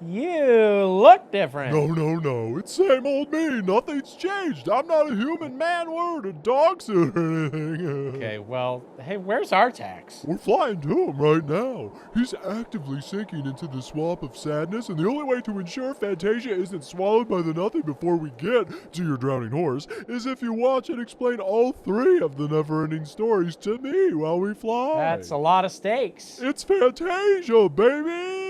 You look different. No. It's same old me. Nothing's changed. I'm not a human man wearing a dog suit or anything. Okay, well, hey, where's Artax? We're flying to him right now. He's actively sinking into the swamp of sadness, and the only way to ensure Fantasia isn't swallowed by the nothing before we get to your drowning horse is if you watch and explain all 3 of the NeverEnding stories to me while we fly. That's a lot of stakes. It's Fantasia, baby!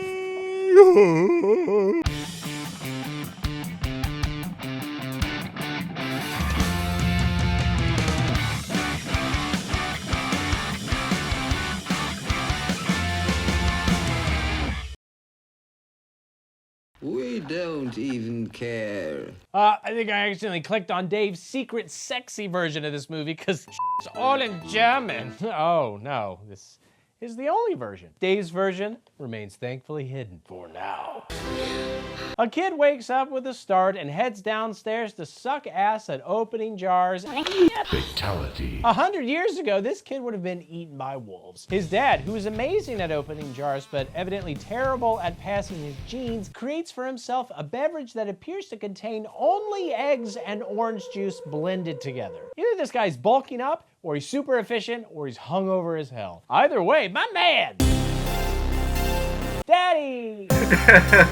We don't even care. I think I accidentally clicked on Dave's secret sexy version of this movie because it's all in German. Oh no, this is the only version. Dave's version remains thankfully hidden for now. A kid wakes up with a start and heads downstairs to suck ass at opening jars. Fatality. 100 years ago, this kid would have been eaten by wolves. His dad, who is amazing at opening jars but evidently terrible at passing his genes, creates for himself a beverage that appears to contain only eggs and orange juice blended together. Either this guy's bulking up, or he's super efficient, or he's hungover as hell. Either way, my man! Daddy!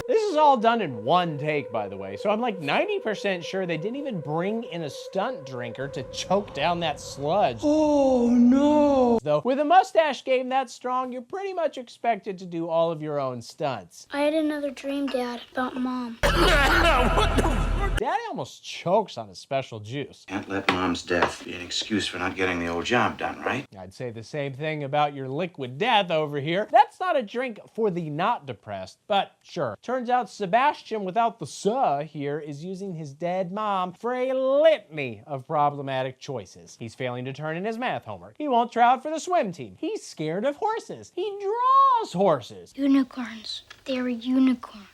This is all done in one take, by the way, so I'm like 90% sure they didn't even bring in a stunt drinker to choke down that sludge. Oh no! Though, with a mustache game that strong, you're pretty much expected to do all of your own stunts. I had another dream, Dad, about Mom. Daddy almost chokes on his special juice. Can't let Mom's death be an excuse for not getting the old job done, right? I'd say the same thing about your liquid death over here. That's not a drink for the not depressed, but sure. Turns out Sebastian without the "suh" here is using his dead mom for a litany of problematic choices. He's failing to turn in his math homework. He won't try out for the swim team. He's scared of horses. He draws horses. Unicorns. They're unicorns.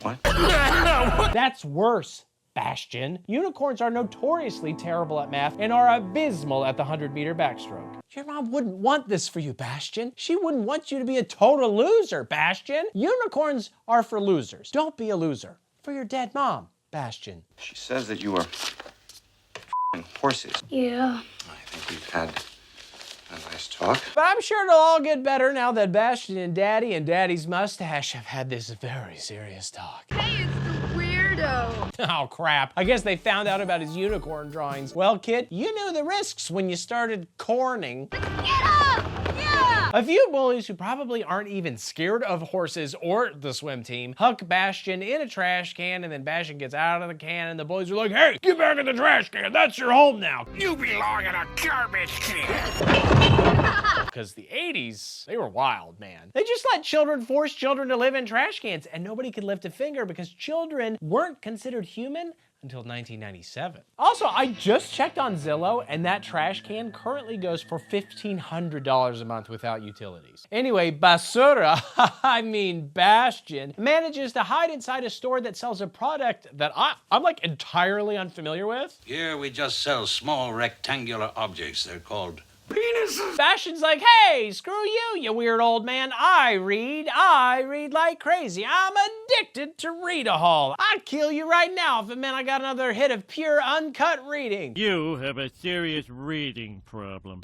What? That's worse, Bastion. Unicorns are notoriously terrible at math and are abysmal at the 100-meter backstroke. Your mom wouldn't want this for you, Bastion. She wouldn't want you to be a total loser, Bastion. Unicorns are for losers. Don't be a loser. For your dead mom, Bastion. She says that you are horses. Yeah. I think we've had a nice talk. But I'm sure it'll all get better now that Bastion and Daddy's mustache have had this very serious talk. Hey, it's the weirdo. Oh crap, I guess they found out about his unicorn drawings. Well kid, you knew the risks when you started corning. Get up! Yeah! A few bullies who probably aren't even scared of horses or the swim team huck Bastion in a trash can, and then Bastion gets out of the can and the bullies are like, hey, get back in the trash can, that's your home now. You belong in a garbage can. Because the 80s, they were wild, man. They just let children force children to live in trash cans, and nobody could lift a finger because children weren't considered human until 1997. Also, I just checked on Zillow, and that trash can currently goes for $1,500 a month without utilities. Anyway, Basura, I mean Bastion, manages to hide inside a store that sells a product that I'm like entirely unfamiliar with. Here we just sell small rectangular objects. They're called penises. Bastion's like, hey, screw you, you weird old man. I read like crazy. I'm addicted to read-a-hall. I'd kill you right now if it meant I got another hit of pure uncut reading. You have a serious reading problem.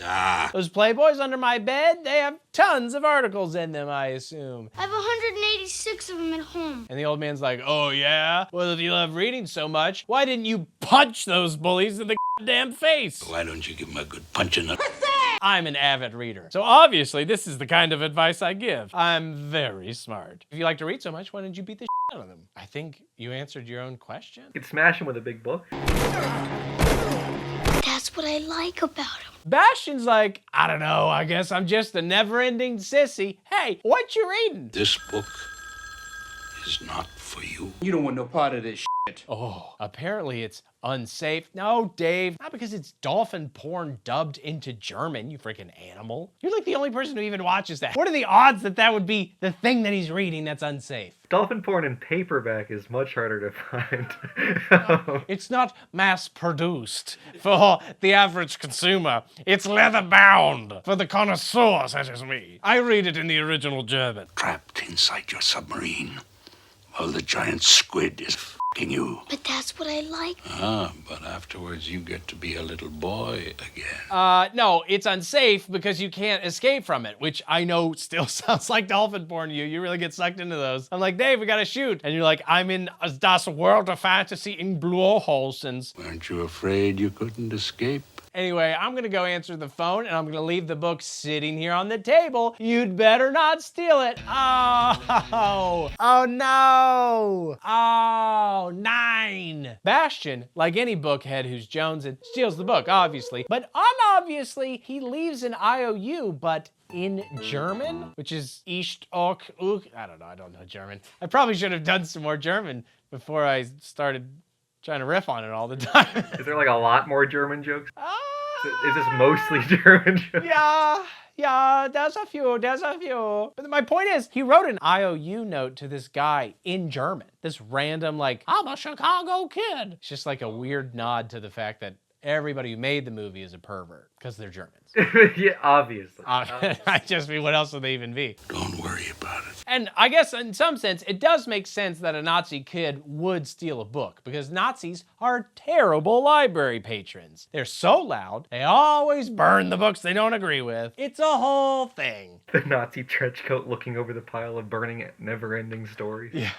Those Playboys under my bed, they have tons of articles in them, I assume. I have 186 of them at home. And the old man's like, oh yeah? Well, if you love reading so much, why didn't you punch those bullies in the damn face? Why don't you give him a good punch in the... I'm an avid reader, so obviously this is the kind of advice I give. I'm very smart. If you like to read so much, why didn't you beat the shit out of them? I think you answered your own question. You could smash him with a big book. That's what I like about him. Bastion's like, I don't know, I guess I'm just a never-ending sissy. Hey, what you reading? This book is not for you. You don't want no part of this shit. Oh, apparently it's unsafe. No, Dave, not because it's dolphin porn dubbed into German, you freaking animal. You're like the only person who even watches that. What are the odds that that would be the thing that he's reading that's unsafe? Dolphin porn in paperback is much harder to find. It's not mass-produced for the average consumer. It's leather-bound for the connoisseur such as me. I read it in the original German. Trapped inside your submarine. while the giant squid is f***ing you. But that's what I like. But afterwards you get to be a little boy again. No, it's unsafe because you can't escape from it, which I know still sounds like dolphin porn to you. You really get sucked into those. I'm like, Dave, we gotta shoot. And you're like, I'm in das World of Fantasy in Blua. Weren't you afraid you couldn't escape? Anyway, I'm gonna go answer the phone and I'm gonna leave the book sitting here on the table. You'd better not steal it. Oh no. Oh, 9. Bastian, like any bookhead who's jonesing, steals the book, obviously. But unobviously, he leaves an IOU, but in German, which is Ich auch. I don't know German. I probably should have done some more German before I started trying to riff on it all the time. Is there like a lot more German jokes? Is this mostly German jokes? Yeah, there's a few. But my point is, he wrote an IOU note to this guy in German. This random, like, I'm a Chicago kid. It's just like a weird nod to the fact that everybody who made the movie is a pervert, because they're Germans. Yeah, obviously. I just mean, what else would they even be? Don't worry about it. And I guess in some sense, it does make sense that a Nazi kid would steal a book, because Nazis are terrible library patrons. They're so loud, they always burn the books they don't agree with. It's a whole thing. The Nazi trench coat looking over the pile of burning never-ending stories. Yeah.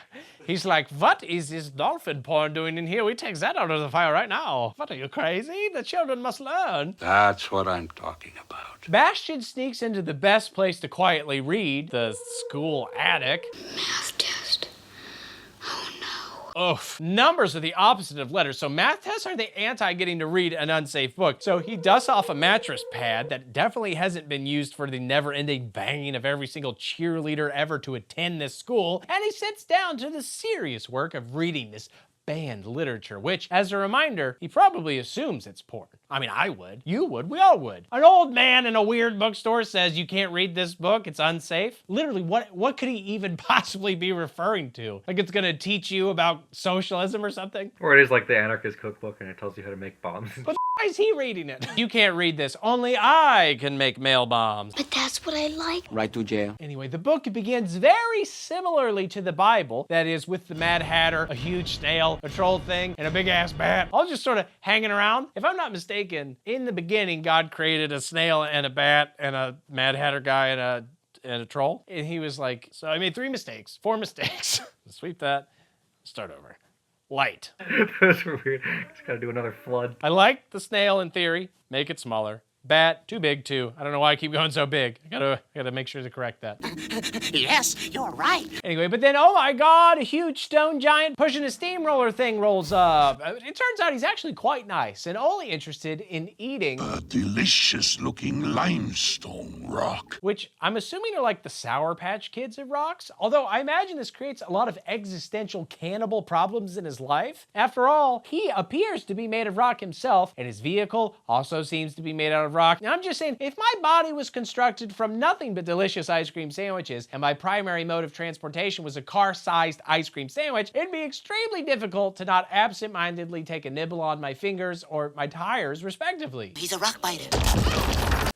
He's like, what is this dolphin porn doing in here? We take that out of the fire right now. What, are you crazy? The children must learn. That's what I'm talking about. Bastian sneaks into the best place to quietly read, the school attic. Math test. Oh no. Oof. Numbers are the opposite of letters, so math tests are the anti-getting to read an unsafe book. So he dusts off a mattress pad that definitely hasn't been used for the never-ending banging of every single cheerleader ever to attend this school, and he sits down to the serious work of reading this banned literature, which, as a reminder, he probably assumes it's porn. I mean, I would. You would. We all would. An old man in a weird bookstore says you can't read this book, it's unsafe. Literally, what could he even possibly be referring to? Like it's gonna teach you about socialism or something? Or it is like the anarchist cookbook and it tells you how to make bombs. But why is he reading it? You can't read this. Only I can make mail bombs. But that's what I like. Right to jail. Anyway, the book begins very similarly to the Bible. That is, with the Mad Hatter, a huge snail, a troll thing, and a big-ass bat, all just sort of hanging around. If I'm not mistaken, in the beginning, God created a snail and a bat and a Mad Hatter guy and a troll. And he was like, so I made 4 mistakes. Sweep that, start over. Light. Those were weird. Just gotta do another flood. I like the snail in theory. Make it smaller. Bat, too big too. I don't know why I keep going so big. I gotta make sure to correct that. Yes, you're right. Anyway, but then, oh my God, a huge stone giant pushing a steamroller thing rolls up. It turns out he's actually quite nice and only interested in eating A delicious looking limestone rock. which I'm assuming are like the Sour Patch Kids of rocks. Although I imagine this creates a lot of existential cannibal problems in his life. After all, he appears to be made of rock himself, and his vehicle also seems to be made out of rock. Now I'm just saying, if my body was constructed from nothing but delicious ice cream sandwiches, and my primary mode of transportation was a car-sized ice cream sandwich, it'd be extremely difficult to not absent-mindedly take a nibble on my fingers or my tires, respectively. He's a rock biter.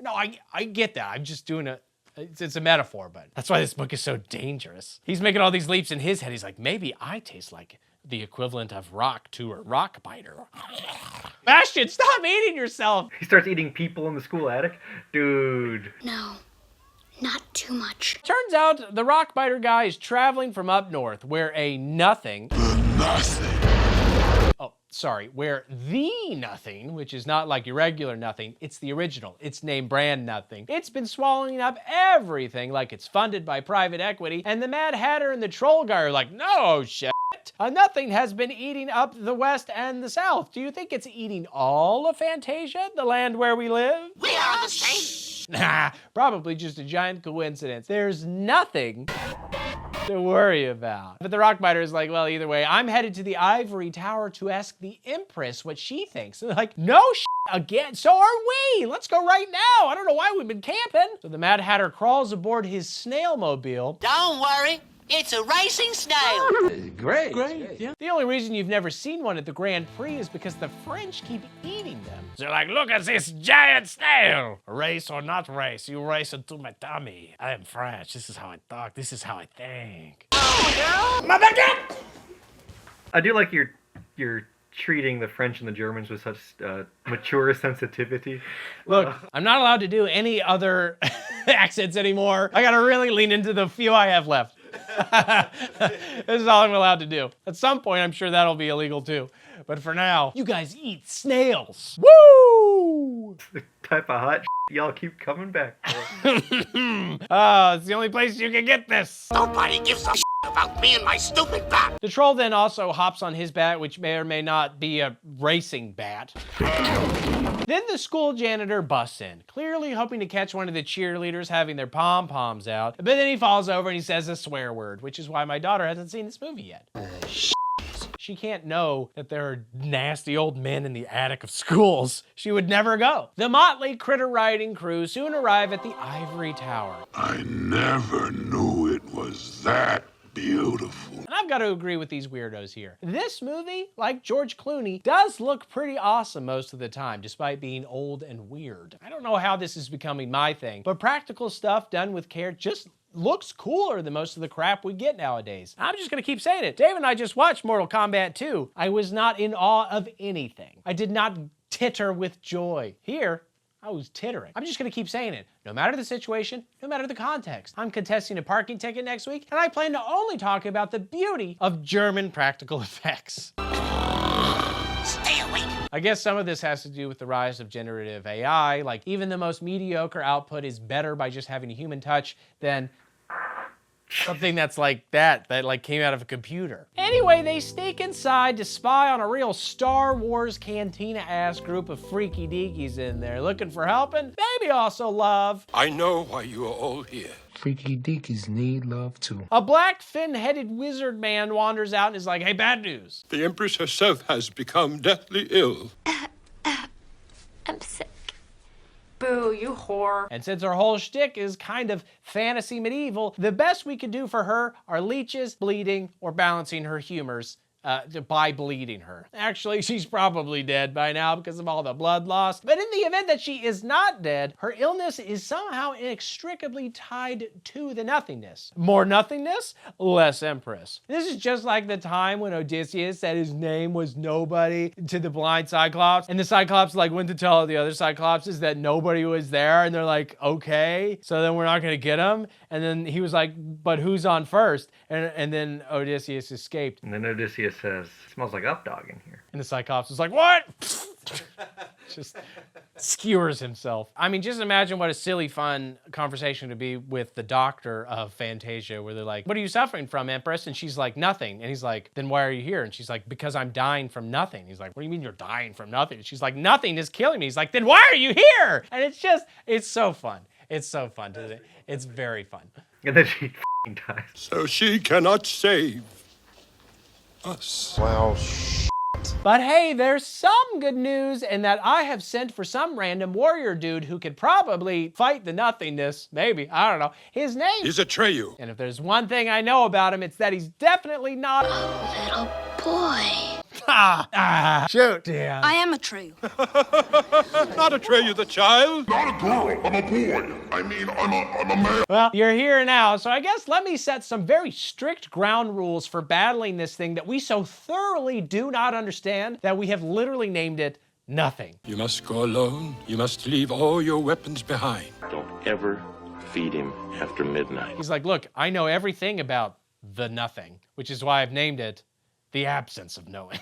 No, I get that. I'm just doing it's a metaphor, but that's why this book is so dangerous. He's making all these leaps in his head. He's like, maybe I taste like the equivalent of rock to a rock biter. Bastian, stop eating yourself! He starts eating people in the school attic? Dude. No, not too much. Turns out the rock biter guy is traveling from up north where a nothing... Oh, sorry, where the nothing, which is not like your regular nothing, it's the original. It's named Brand Nothing. It's been swallowing up everything like it's funded by private equity, and the Mad Hatter and the Troll guy are like, no shit. A nothing has been eating up the West and the South. Do you think it's eating all of Fantasia, the land where we live? We are the same. Nah, probably just a giant coincidence. There's nothing to worry about. But the rockbiter is like, well, either way, I'm headed to the ivory tower to ask the Empress what she thinks. And they're like, no shit again, so are we. Let's go right now. I don't know why we've been camping. So the Mad Hatter crawls aboard his snail mobile. Don't worry, it's a racing snail. Great. Yeah. The only reason you've never seen one at the Grand Prix is because the French keep eating them. They're like, look at this giant snail. Race or not race, you race into my tummy. I am French. This is how I talk. This is how I think. My back! I do like you're treating the French and the Germans with such mature sensitivity. Look, I'm not allowed to do any other accents anymore. I gotta really lean into the few I have left. This is all I'm allowed to do. At some point, I'm sure that'll be illegal too. But for now, you guys eat snails. Woo! The type of hot y'all keep coming back for. It's the only place you can get this. Nobody gives a about me and my stupid bat. The troll then also hops on his bat, which may or may not be a racing bat. Then the school janitor busts in, clearly hoping to catch one of the cheerleaders having their pom-poms out. But then he falls over and he says a swear word, which is why my daughter hasn't seen this movie yet. She can't know that there are nasty old men in the attic of schools. She would never go. The motley critter riding crew soon arrive at the ivory tower. I never knew it was that beautiful. And I've got to agree with these weirdos here. This movie, like George Clooney, does look pretty awesome most of the time, despite being old and weird. I don't know how this is becoming my thing, but practical stuff done with care just looks cooler than most of the crap we get nowadays. I'm just gonna keep saying it. Dave and I just watched Mortal Kombat 2. I was not in awe of anything. I did not titter with joy. Here, I was tittering. I'm just gonna keep saying it. No matter the situation, no matter the context. I'm contesting a parking ticket next week, and I plan to only talk about the beauty of German practical effects. Stay awake. I guess some of this has to do with the rise of generative AI. Like, even the most mediocre output is better by just having a human touch than something that's like that like came out of a computer. Anyway, they sneak inside to spy on a real Star Wars cantina-ass group of freaky deakies in there, looking for help and maybe also love. I know why you are all here. Freaky deakies need love too. A black fin-headed wizard man wanders out and is like, hey, bad news. The Empress herself has become deathly ill. I'm sick. Boo, you whore. And since her whole shtick is kind of fantasy medieval, the best we could do for her are leeches, bleeding, or balancing her humors by bleeding her. Actually, she's probably dead by now because of all the blood loss. But in the event that she is not dead, her illness is somehow inextricably tied to the nothingness. More nothingness, less Empress. This is just like the time when Odysseus said his name was nobody to the blind Cyclops, and the Cyclops like went to tell the other Cyclopses that nobody was there, and they're like, okay, so then we're not gonna get him. And then he was like, but who's on first? And then Odysseus escaped. And then Odysseus says, smells like up dog in here. And the Cyclops is like, what? Just skewers himself. I mean, just imagine what a silly, fun conversation to be with the doctor of Fantasia, where they're like, what are you suffering from, Empress? And she's like, nothing. And he's like, then why are you here? And she's like, because I'm dying from nothing. He's like, what do you mean you're dying from nothing? And she's like, nothing is killing me. He's like, then why are you here? And it's just, it's so fun. It's so fun. It's very fun. And then she dies. So she cannot save us. Well, But hey, there's some good news in that I have sent for some random warrior dude who could probably fight the nothingness. Maybe, I don't know. His name is Atreyu. And if there's one thing I know about him, it's that he's definitely not Oh, little boy. Shoot. Damn. I am a true. Not Atreyu the child. Not a girl, I'm a boy. I mean, I'm a man. Well, you're here now, so I guess let me set some very strict ground rules for battling this thing that we so thoroughly do not understand that we have literally named it nothing. You must go alone. You must leave all your weapons behind. Don't ever feed him after midnight. He's like, look, I know everything about the nothing, which is why I've named it the absence of knowing,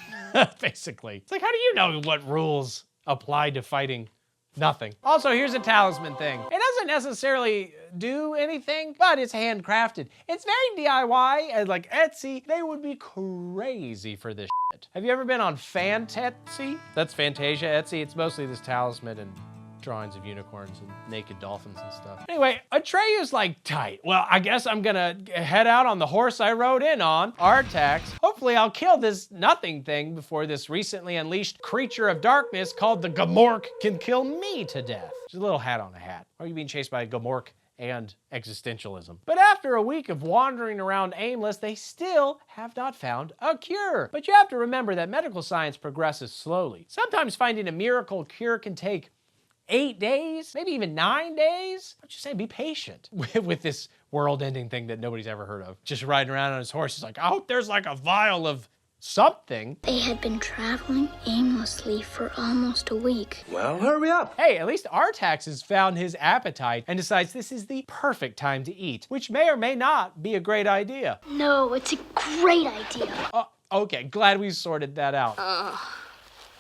basically. It's like, how do you know what rules apply to fighting nothing? Also, here's a talisman thing. It doesn't necessarily do anything, but it's handcrafted. It's very DIY, and like Etsy, they would be crazy for this shit. Have you ever been on Fantetsy? That's Fantasia Etsy. It's mostly this talisman and drawings of unicorns and naked dolphins and stuff. Anyway, Atreyu's like tight. Well, I guess I'm gonna head out on the horse I rode in on, Artax. Hopefully I'll kill this nothing thing before this recently unleashed creature of darkness called the Gamork can kill me to death. Just a little hat on a hat. Or are you being chased by a Gamork and existentialism? But after a week of wandering around aimless, they still have not found a cure. But you have to remember that medical science progresses slowly. Sometimes finding a miracle cure can take 8 days, maybe even 9 days. I'm just saying, be patient with this world-ending thing that nobody's ever heard of. Just riding around on his horse, he's like, I hope there's like a vial of something. They had been traveling aimlessly for almost a week. Well, hurry up. Hey, at least Artax has found his appetite and decides this is the perfect time to eat, which may or may not be a great idea. No, it's a great idea. Okay, glad we sorted that out.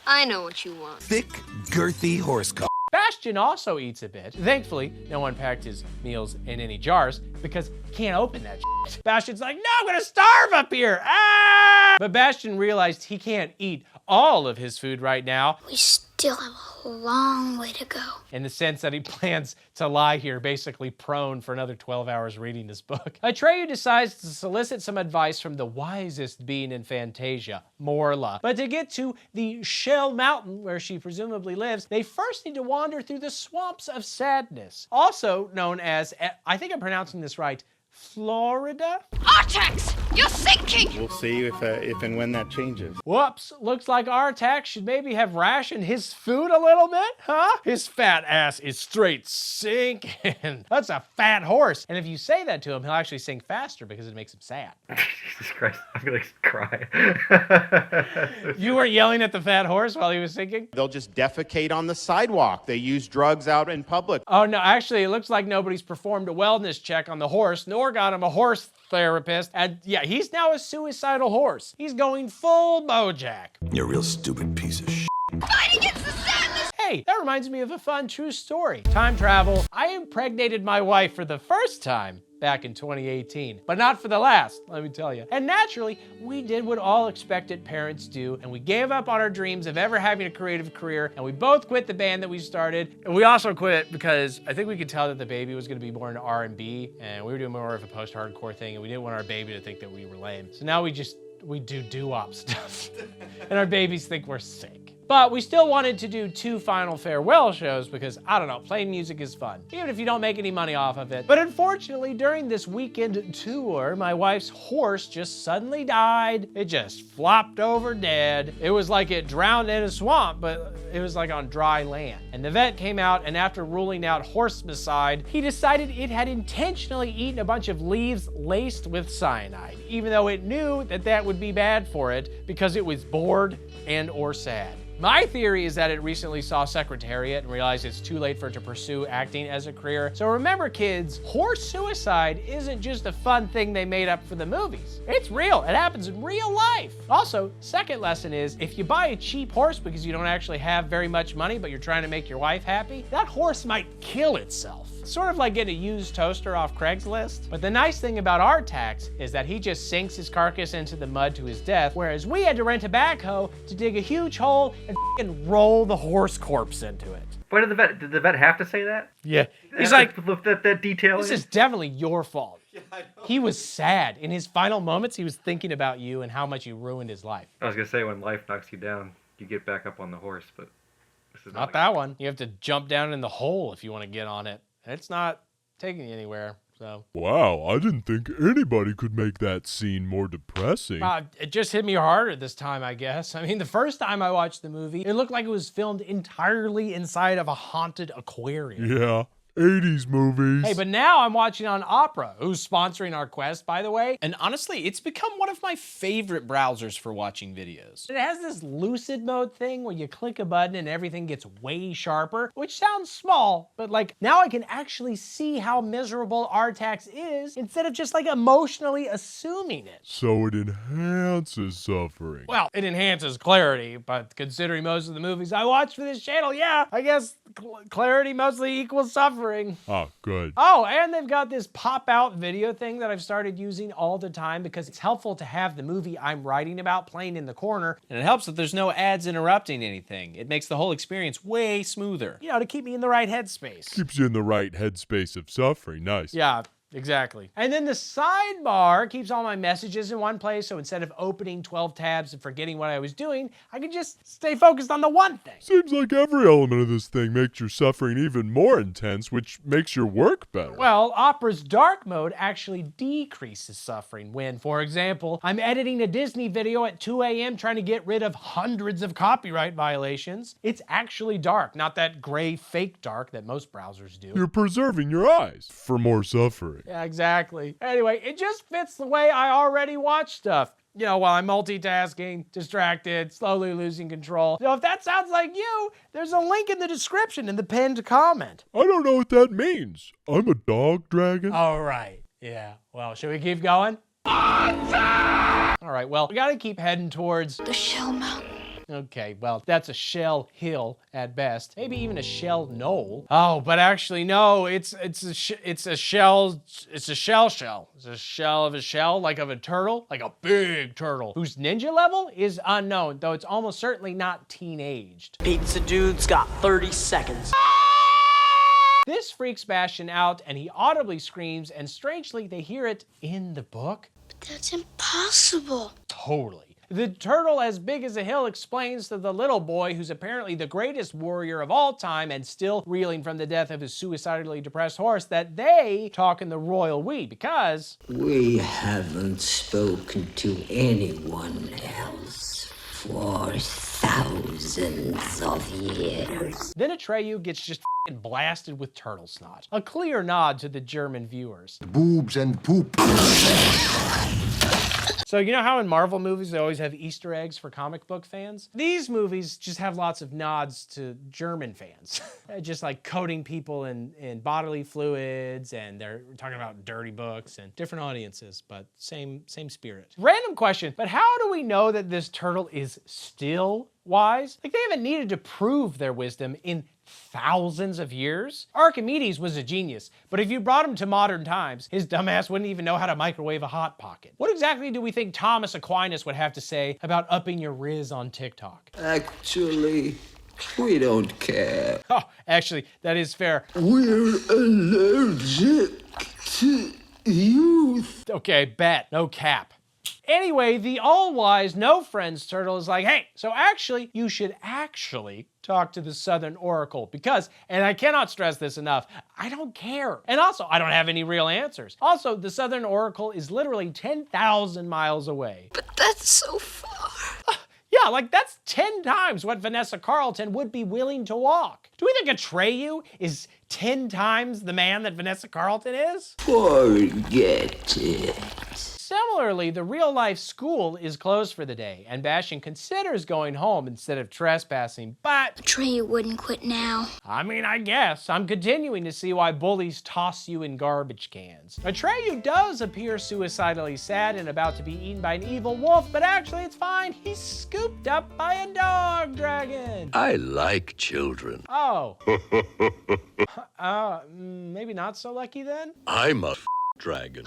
I know what you want. Thick, girthy horse cock. Bastian also eats a bit. Thankfully, no one packed his meals in any jars because he can't open that shit. Bastian's like, no, I'm gonna starve up here. Ah! But Bastian realized he can't eat all of his food right now. We still have a long way to go. In the sense that he plans to lie here basically prone for another 12 hours reading this book. Atreyu decides to solicit some advice from the wisest being in Fantasia, Morla. But to get to the Shell Mountain, where she presumably lives, they first need to wander through the Swamps of Sadness, also known as, I think I'm pronouncing this right, Florida? Artax, you're sinking! We'll see if and when that changes. Whoops, looks like Artax should maybe have rationed his food a little bit, huh? His fat ass is straight sinking. That's a fat horse. And if you say that to him, he'll actually sink faster because it makes him sad. Jesus Christ, I'm gonna cry. You were yelling at the fat horse while he was sinking? They'll just defecate on the sidewalk. They use drugs out in public. Oh no, actually it looks like nobody's performed a wellness check on the horse, nor got him a horse therapist. And yeah, he's now a suicidal horse. He's going full Bojack. You're a real stupid piece of shit. Fight against the sadness! Hey, that reminds me of a fun true story. Time travel. I impregnated my wife for the first time back in 2018, but not for the last, let me tell you. And naturally, we did what all expectant parents do, and we gave up on our dreams of ever having a creative career, and we both quit the band that we started. And we also quit because I think we could tell that the baby was gonna be more into R&B, and we were doing more of a post-hardcore thing, and we didn't want our baby to think that we were lame. So now we do doo-wop stuff, and our babies think we're sick. But we still wanted to do 2 final farewell shows because, I don't know, playing music is fun, even if you don't make any money off of it. But unfortunately, during this weekend tour, my wife's horse just suddenly died. It just flopped over dead. It was like it drowned in a swamp, but it was like on dry land. And the vet came out, and after ruling out horsebicide, he decided it had intentionally eaten a bunch of leaves laced with cyanide, even though it knew that that would be bad for it because it was bored and or sad. My theory is that it recently saw Secretariat and realized it's too late for it to pursue acting as a career. So remember, kids, horse suicide isn't just a fun thing they made up for the movies. It's real. It happens in real life. Also, second lesson is, if you buy a cheap horse because you don't actually have very much money, but you're trying to make your wife happy, that horse might kill itself. Sort of like getting a used toaster off Craigslist. But the nice thing about Artax is that he just sinks his carcass into the mud to his death, whereas we had to rent a backhoe to dig a huge hole and roll the horse corpse into it. Why did the vet have to say that? Yeah. He's like, that detail. This is definitely your fault. Yeah, I know. He was sad. In his final moments, he was thinking about you and how much you ruined his life. I was gonna say, when life knocks you down, you get back up on the horse, but this is not that one. You have to jump down in the hole if you want to get on it. And it's not taking you anywhere, so. Wow, I didn't think anybody could make that scene more depressing. It just hit me harder this time, I guess. I mean, the first time I watched the movie, it looked like it was filmed entirely inside of a haunted aquarium. Yeah. 80s movies. Hey, but now I'm watching on Opera, who's sponsoring our quest, by the way. And honestly, it's become one of my favorite browsers for watching videos. It has this lucid mode thing where you click a button and everything gets way sharper, which sounds small, but like now I can actually see how miserable Artax is instead of just like emotionally assuming it. So it enhances suffering. Well, it enhances clarity, but considering most of the movies I watch for this channel, yeah, I guess clarity mostly equals suffering. Oh, good. Oh, and they've got this pop-out video thing that I've started using all the time because it's helpful to have the movie I'm writing about playing in the corner. And it helps that there's no ads interrupting anything. It makes the whole experience way smoother. You know, to keep me in the right headspace. Keeps you in the right headspace of suffering. Nice. Yeah. Exactly. And then the sidebar keeps all my messages in one place, so instead of opening 12 tabs and forgetting what I was doing, I could just stay focused on the one thing. Seems like every element of this thing makes your suffering even more intense, which makes your work better. Well, Opera's dark mode actually decreases suffering when, for example, I'm editing a Disney video at 2 a.m. trying to get rid of hundreds of copyright violations. It's actually dark, not that gray fake dark that most browsers do. You're preserving your eyes for more suffering. Yeah, exactly. Anyway, it just fits the way I already watch stuff. You know, while I'm multitasking, distracted, slowly losing control. So if that sounds like you, there's a link in the description in the pinned comment. I don't know what that means. I'm a dog dragon. All right. Yeah. Well, should we keep going? All right. Well, we got to keep heading towards the Shell Mountain. Okay, well, that's a shell hill at best. Maybe even a shell knoll. Oh, but actually, no, it's a shell. It's a shell. It's a shell of a shell, like of a turtle, like a big turtle, whose ninja level is unknown, though it's almost certainly not teen-aged. Pizza dude's got 30 seconds. This freaks Bastian out, and he audibly screams, and strangely, they hear it in the book. But that's impossible. Totally. The turtle as big as a hill explains to the little boy, who's apparently the greatest warrior of all time and still reeling from the death of his suicidally depressed horse, that they talk in the royal we because we haven't spoken to anyone else for thousands of years. Then Atreyu gets just blasted with turtle snot. A clear nod to the German viewers. Boobs and poop. So you know how in Marvel movies they always have Easter eggs for comic book fans? These movies just have lots of nods to German fans. Just like coating people in bodily fluids, and they're talking about dirty books and different audiences, but same spirit. Random question, but how do we know that this turtle is still wise? Like, they haven't needed to prove their wisdom in thousands of years. Archimedes was a genius, but if you brought him to modern times, his dumbass wouldn't even know how to microwave a Hot Pocket. What exactly do we think Thomas Aquinas would have to say about upping your riz on TikTok? Actually, we don't care. Oh, actually, that is fair. We're allergic to youth. Okay, bet. No cap. Anyway, the all-wise, no-friends turtle is like, hey, so actually, you should actually talk to the Southern Oracle because, and I cannot stress this enough, I don't care. And also, I don't have any real answers. Also, the Southern Oracle is literally 10,000 miles away. But that's so far. Yeah, like that's 10 times what Vanessa Carlton would be willing to walk. Do we think Atreyu is 10 times the man that Vanessa Carlton is? Forget it. Similarly, the real-life school is closed for the day, and Bastian considers going home instead of trespassing, but Atreyu wouldn't quit now. I mean, I guess. I'm continuing to see why bullies toss you in garbage cans. Atreyu does appear suicidally sad and about to be eaten by an evil wolf, but actually it's fine. He's scooped up by a dog dragon. I like children. Oh. Maybe not so lucky then? I'm a dragon.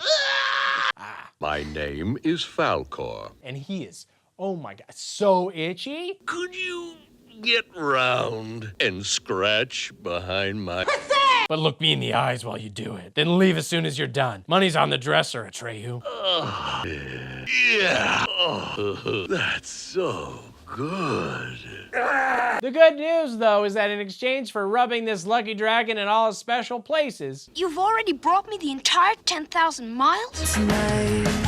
My name is Falkor. And he is, oh my God, so itchy. Could you get round and scratch behind my... But look me in the eyes while you do it. Then leave as soon as you're done. Money's on the dresser, Atreyu. Yeah. Oh, that's so good. The good news, though, is that in exchange for rubbing this lucky dragon in all his special places, You've already brought me the entire 10,000 miles?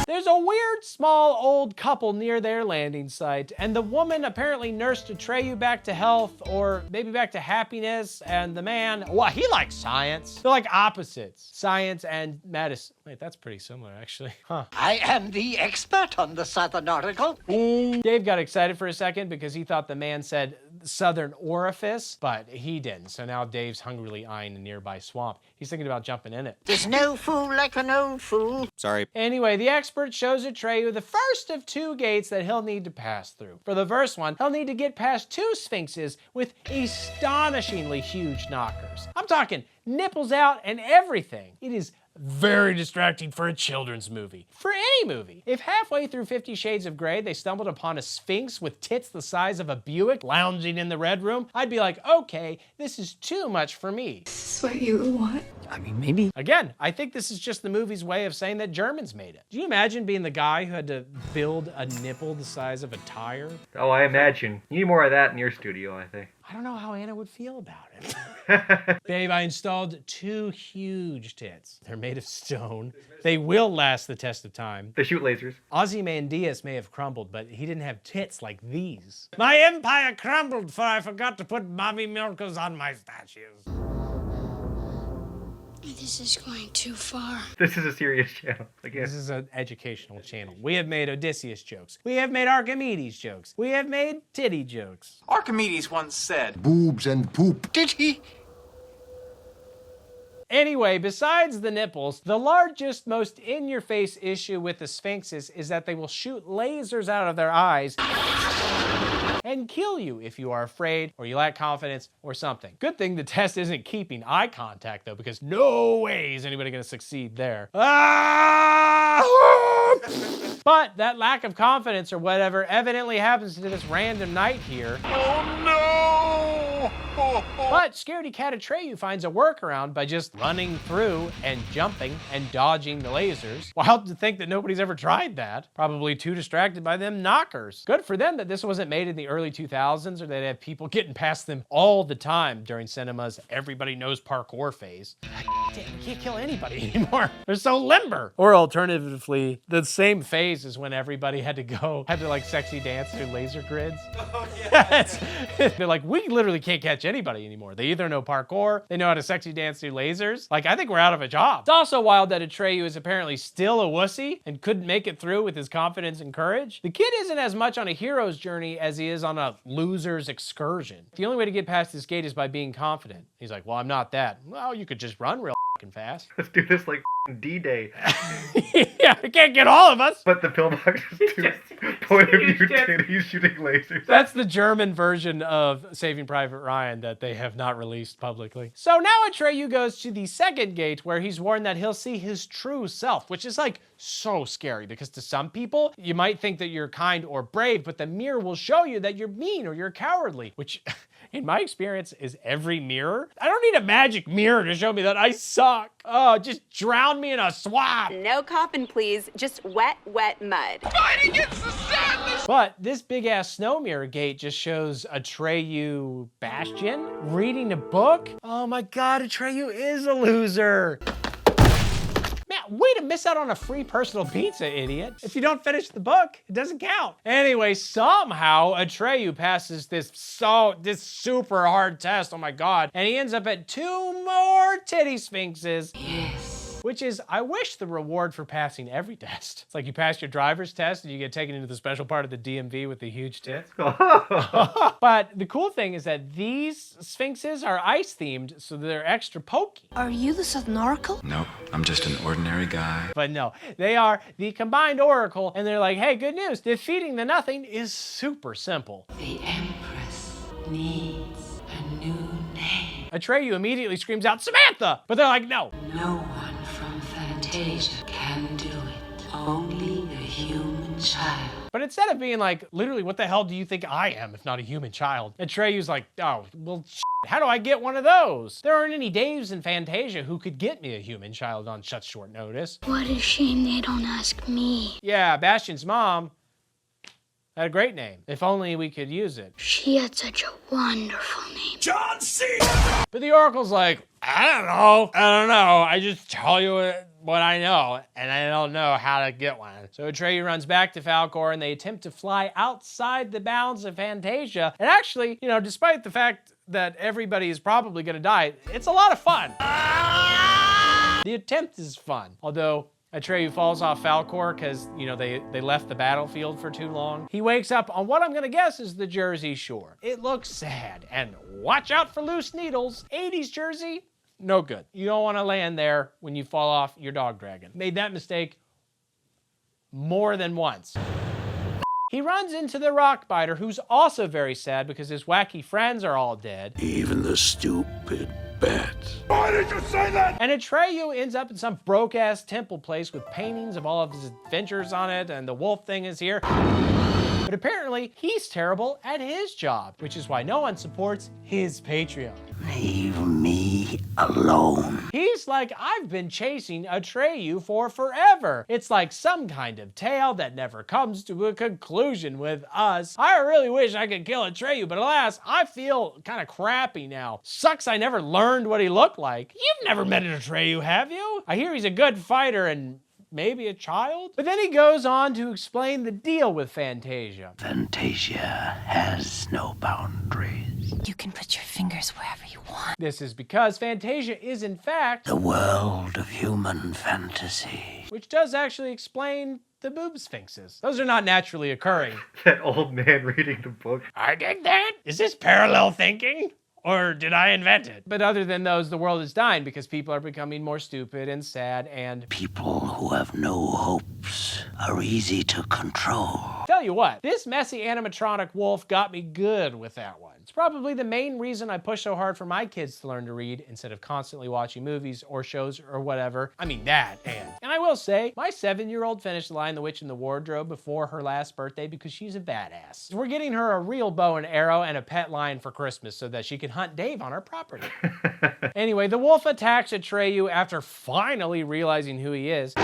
there's a weird, small, old couple near their landing site, and the woman apparently nursed Atreyu back to health, or maybe back to happiness, and the man, well, he likes science. They're like opposites. Science and medicine. Wait, that's pretty similar, actually. Huh. I am the expert on the Southern Oracle. Dave got excited for a second because he thought the man said Southern orifice, but he didn't. So now Dave's hungrily eyeing a nearby swamp. He's thinking about jumping in it. There's no fool like an old fool. Sorry. Anyway, the expert shows Atreyu the first of 2 gates that he'll need to pass through. For the first one, he'll need to get past 2 sphinxes with astonishingly huge knockers. I'm talking nipples out and everything. It is Very distracting for a children's movie. For any movie. If halfway through 50 Shades of Grey, they stumbled upon a sphinx with tits the size of a Buick lounging in the Red Room, I'd be like, okay, this is too much for me. Is this what you want? I mean, maybe. Again, I think this is just the movie's way of saying that Germans made it. Do you imagine being the guy who had to build a nipple the size of a tire? Oh, I imagine. You need more of that in your studio, I think. I don't know how Anna would feel about it. Babe, I installed 2 huge tits. They're made of stone. They will last the test of time. They shoot lasers. Ozymandias may have crumbled, but he didn't have tits like these. My empire crumbled, for I forgot to put mommy milkers on my statues. This is going too far. This is a serious channel. Again. This is an educational channel. We have made Odysseus jokes. We have made Archimedes jokes. We have made titty jokes. Archimedes once said, "Boobs and poop." Did he? Anyway, besides the nipples, the largest, most in-your-face issue with the Sphinxes is that they will shoot lasers out of their eyes and kill you if you are afraid or you lack confidence or something. Good thing the test isn't keeping eye contact though, because no way is anybody gonna succeed there. But that lack of confidence or whatever evidently happens to this random knight here. Oh no! But Scaredy Cat Atreyu finds a workaround by just running through and jumping and dodging the lasers. Wild to think that nobody's ever tried that. Probably too distracted by them knockers. Good for them that this wasn't made in the early 2000s or they'd have people getting past them all the time during cinema's everybody knows parkour phase. Damn, you can't kill anybody anymore. They're so limber. Or alternatively, the same phase as when everybody had to like sexy dance through laser grids. Oh, yeah. They're like, we literally can't catch anybody anymore. They either know parkour, they know how to sexy dance through lasers. Like, I think we're out of a job. It's also wild that Atreyu is apparently still a wussy and couldn't make it through with his confidence and courage. The kid isn't as much on a hero's journey as he is on a loser's excursion. The only way to get past this gate is by being confident. He's like, well, I'm not that. Well, you could just run real fast. Let's do this like D-Day. Yeah, it can't get all of us. But the pillbox is two point of view titties shooting lasers. That's the German version of Saving Private Ryan that they have not released publicly. So now Atreyu goes to the second gate where he's warned that he'll see his true self, which is like so scary because to some people, you might think that you're kind or brave, but the mirror will show you that you're mean or you're cowardly, which in my experience is every mirror. I don't need a magic mirror to show me that I suck. Oh, just drown me in a swamp. No copping, please. Just wet, wet mud. Fight against the sadness! But this big-ass snow mirror gate just shows Atreyu Bastion reading a book. Oh my God, Atreyu is a loser. Man, way to miss out on a free personal pizza, idiot. If you don't finish the book, it doesn't count. Anyway, somehow Atreyu passes this super hard test, oh my God, and he ends up at 2 more titty sphinxes. Yes. Which is, I wish, the reward for passing every test. It's like you pass your driver's test and you get taken into the special part of the DMV with the huge tits. But the cool thing is that these sphinxes are ice-themed, so they're extra pokey. Are you the Southern Oracle? Nope, I'm just an ordinary guy. But no, they are the combined oracle, and they're like, hey, good news, defeating the Nothing is super simple. The Empress needs a new name. Atreyu immediately screams out, Samantha! But they're like, no. No one from Fantasia can do it. Only a human child. But instead of being like, literally, what the hell do you think I am if not a human child? Atreyu's like, oh, well, how do I get one of those? There aren't any Daves in Fantasia who could get me a human child on such short notice. What a shame they don't ask me. Yeah, Bastian's mom had a great name. If only we could use it. She had such a wonderful name. John C. But the Oracle's like, I don't know. I just tell you what I know, and I don't know how to get one. So Atreyu runs back to Falkor, and they attempt to fly outside the bounds of Fantasia. And actually, you know, despite the fact that everybody is probably gonna die, it's a lot of fun. The attempt is fun, although Atreyu falls off Falkor because, you know, they left the battlefield for too long. He wakes up on what I'm gonna guess is the Jersey Shore. It looks sad, and watch out for loose needles. 80s Jersey, no good. You don't wanna land there when you fall off your dog dragon. Made that mistake more than once. He runs into the Rockbiter, who's also very sad because his wacky friends are all dead. Even the stupid bet. Why did you say that? And Atreyu ends up in some broke-ass temple place with paintings of all of his adventures on it, and the wolf thing is here. But apparently, he's terrible at his job, which is why no one supports his Patreon. Leave me alone. He's like, I've been chasing Atreyu for forever. It's like some kind of tale that never comes to a conclusion with us. I really wish I could kill Atreyu, but alas, I feel kind of crappy now. Sucks I never learned what he looked like. You've never met an Atreyu, have you? I hear he's a good fighter and maybe a child? But then he goes on to explain the deal with Fantasia. Fantasia has no boundaries. You can put your fingers wherever you want. This is because Fantasia is in fact the world of human fantasy. Which does actually explain the boob sphinxes. Those are not naturally occurring. That old man reading the book. I dig that. Is this parallel thinking? Or did I invent it? But other than those, the world is dying because people are becoming more stupid and sad and... People who have no hopes are easy to control. Tell you what, this messy animatronic wolf got me good with that one. It's probably the main reason I push so hard for my kids to learn to read instead of constantly watching movies or shows or whatever. I mean that, and I will say, my 7-year-old finished The Lion, the Witch, and the Wardrobe before her last birthday because she's a badass. We're getting her a real bow and arrow and a pet lion for Christmas so that she can hunt Dave on our property. Anyway, the wolf attacks Atreyu after finally realizing who he is,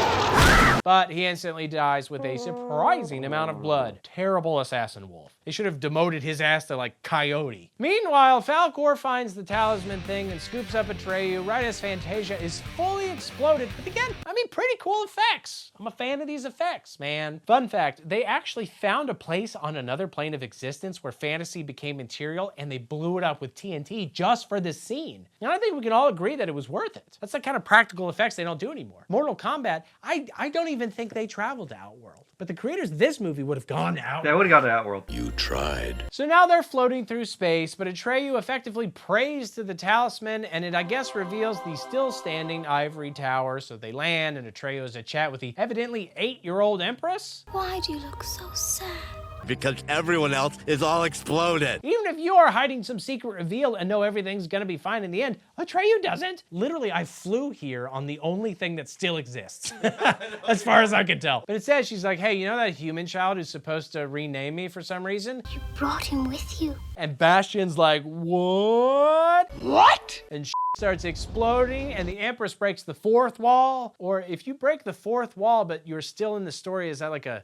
but he instantly dies with a surprising amount of blood. Terrible assassin wolf. They should have demoted his ass to like Coyote. Meanwhile, Falkor finds the talisman thing and scoops up Atreyu right as Fantasia is fully exploded. But again, I mean, pretty cool effects. I'm a fan of these effects, man. Fun fact, they actually found a place on another plane of existence where fantasy became material and they blew it up with TNT just for this scene. And I think we can all agree that it was worth it. That's the kind of practical effects they don't do anymore. Mortal Kombat, I don't even think they traveled to Outworld. But the creators of this movie would have gone to Outworld. They would have gone to Outworld. You tried. So now they're floating through space, but Atreyu effectively prays to the talisman, and it, I guess, reveals the still standing ivory tower. So they land, and Atreyu has a chat with the evidently 8-year-old Empress. Why do you look so sad? Because everyone else is all exploded. Even if you are hiding some secret reveal and know everything's gonna be fine in the end, Atreyu doesn't. Literally, I flew here on the only thing that still exists, as far as I can tell. But it says, she's like, hey, you know that human child who's supposed to rename me for some reason? You brought him with you. And Bastion's like, what? What? And starts exploding, and the Empress breaks the 4th wall. Or if you break the 4th wall, but you're still in the story, is that like a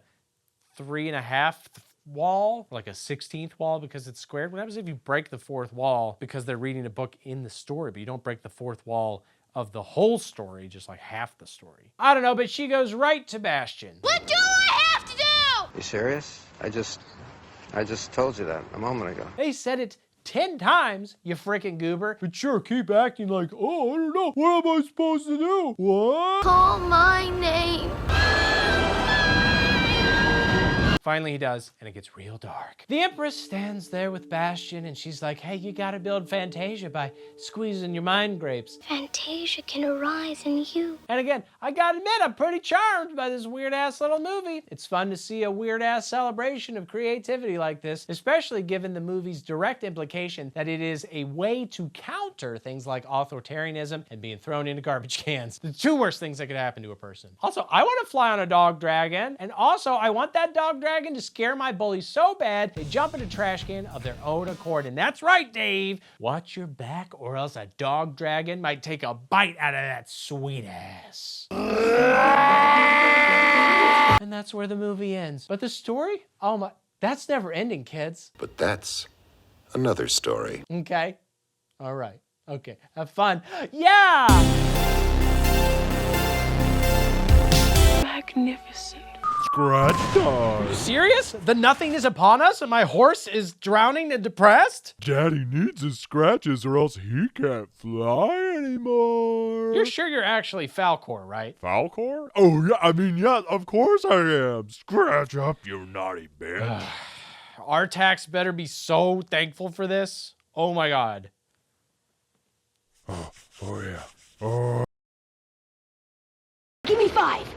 3.5 wall, like a 16th wall because it's squared? What happens if you break the 4th wall because they're reading a book in the story, but you don't break the 4th wall of the whole story, just like half the story? I don't know, but she goes right to Bastion. What do I have to do? You serious? I just told you that a moment ago. They said it 10 times, you freaking goober. But sure, keep acting like, oh, I don't know, what am I supposed to do? What? Call my name. Finally he does, and it gets real dark. The Empress stands there with Bastion, and she's like, hey, you gotta build Fantasia by squeezing your mind grapes. Fantasia can arise in you. And again, I gotta admit, I'm pretty charmed by this weird-ass little movie. It's fun to see a weird-ass celebration of creativity like this, especially given the movie's direct implication that it is a way to counter things like authoritarianism and being thrown into garbage cans. The 2 worst things that could happen to a person. Also, I want to fly on a dog dragon, and also I want that dog dragon to scare my bullies so bad they jump in a trash can of their own accord. And that's right, Dave. Watch your back, or else a dog dragon might take a bite out of that sweet ass. And that's where the movie ends. But the story? Oh my, that's never ending, kids. But that's another story. Okay. All right. Okay. Have fun. Yeah! Magnificent. Scratch Are you time. serious? The nothing is upon us and my horse is drowning and depressed? Daddy needs his scratches or else he can't fly anymore. You're sure you're actually Falkor, right? Falkor? Oh, yeah, I mean, yeah, of course I am. Scratch up, you naughty bitch. Artax better be so thankful for this. Oh my God. Oh yeah. Oh. Give me 5.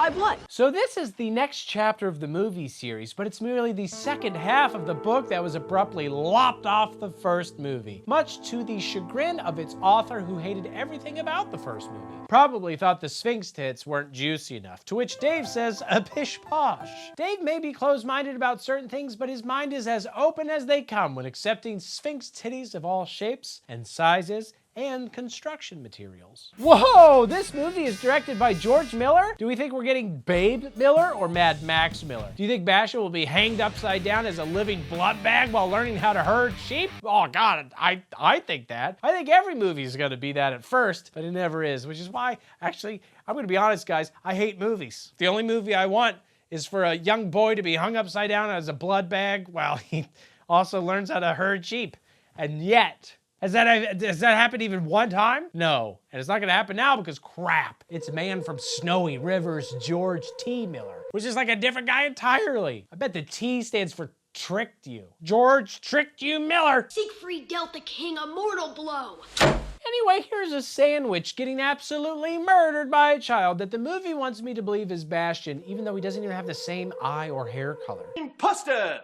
5 what? So this is the next chapter of the movie series, but it's merely the second half of the book that was abruptly lopped off the first movie, much to the chagrin of its author, who hated everything about the first movie. Probably thought the Sphinx tits weren't juicy enough, to which Dave says, a pish posh. Dave may be closed-minded about certain things, but his mind is as open as they come when accepting Sphinx titties of all shapes and sizes and construction materials. Whoa, this movie is directed by George Miller? Do we think we're getting Babe Miller or Mad Max Miller? Do you think Basha will be hanged upside down as a living blood bag while learning how to herd sheep? Oh God, I think that. I think every movie is gonna be that at first, but it never is, which is why, actually, I'm gonna be honest, guys, I hate movies. The only movie I want is for a young boy to be hung upside down as a blood bag while he also learns how to herd sheep. And yet, has that happened even one time? No. And it's not gonna happen now because crap. It's man from Snowy River's George T. Miller, which is like a different guy entirely. I bet the T stands for tricked you. George tricked you, Miller. Siegfried dealt the king a mortal blow. Anyway, here's a sandwich getting absolutely murdered by a child that the movie wants me to believe is Bastian, even though he doesn't even have the same eye or hair color. Imposter!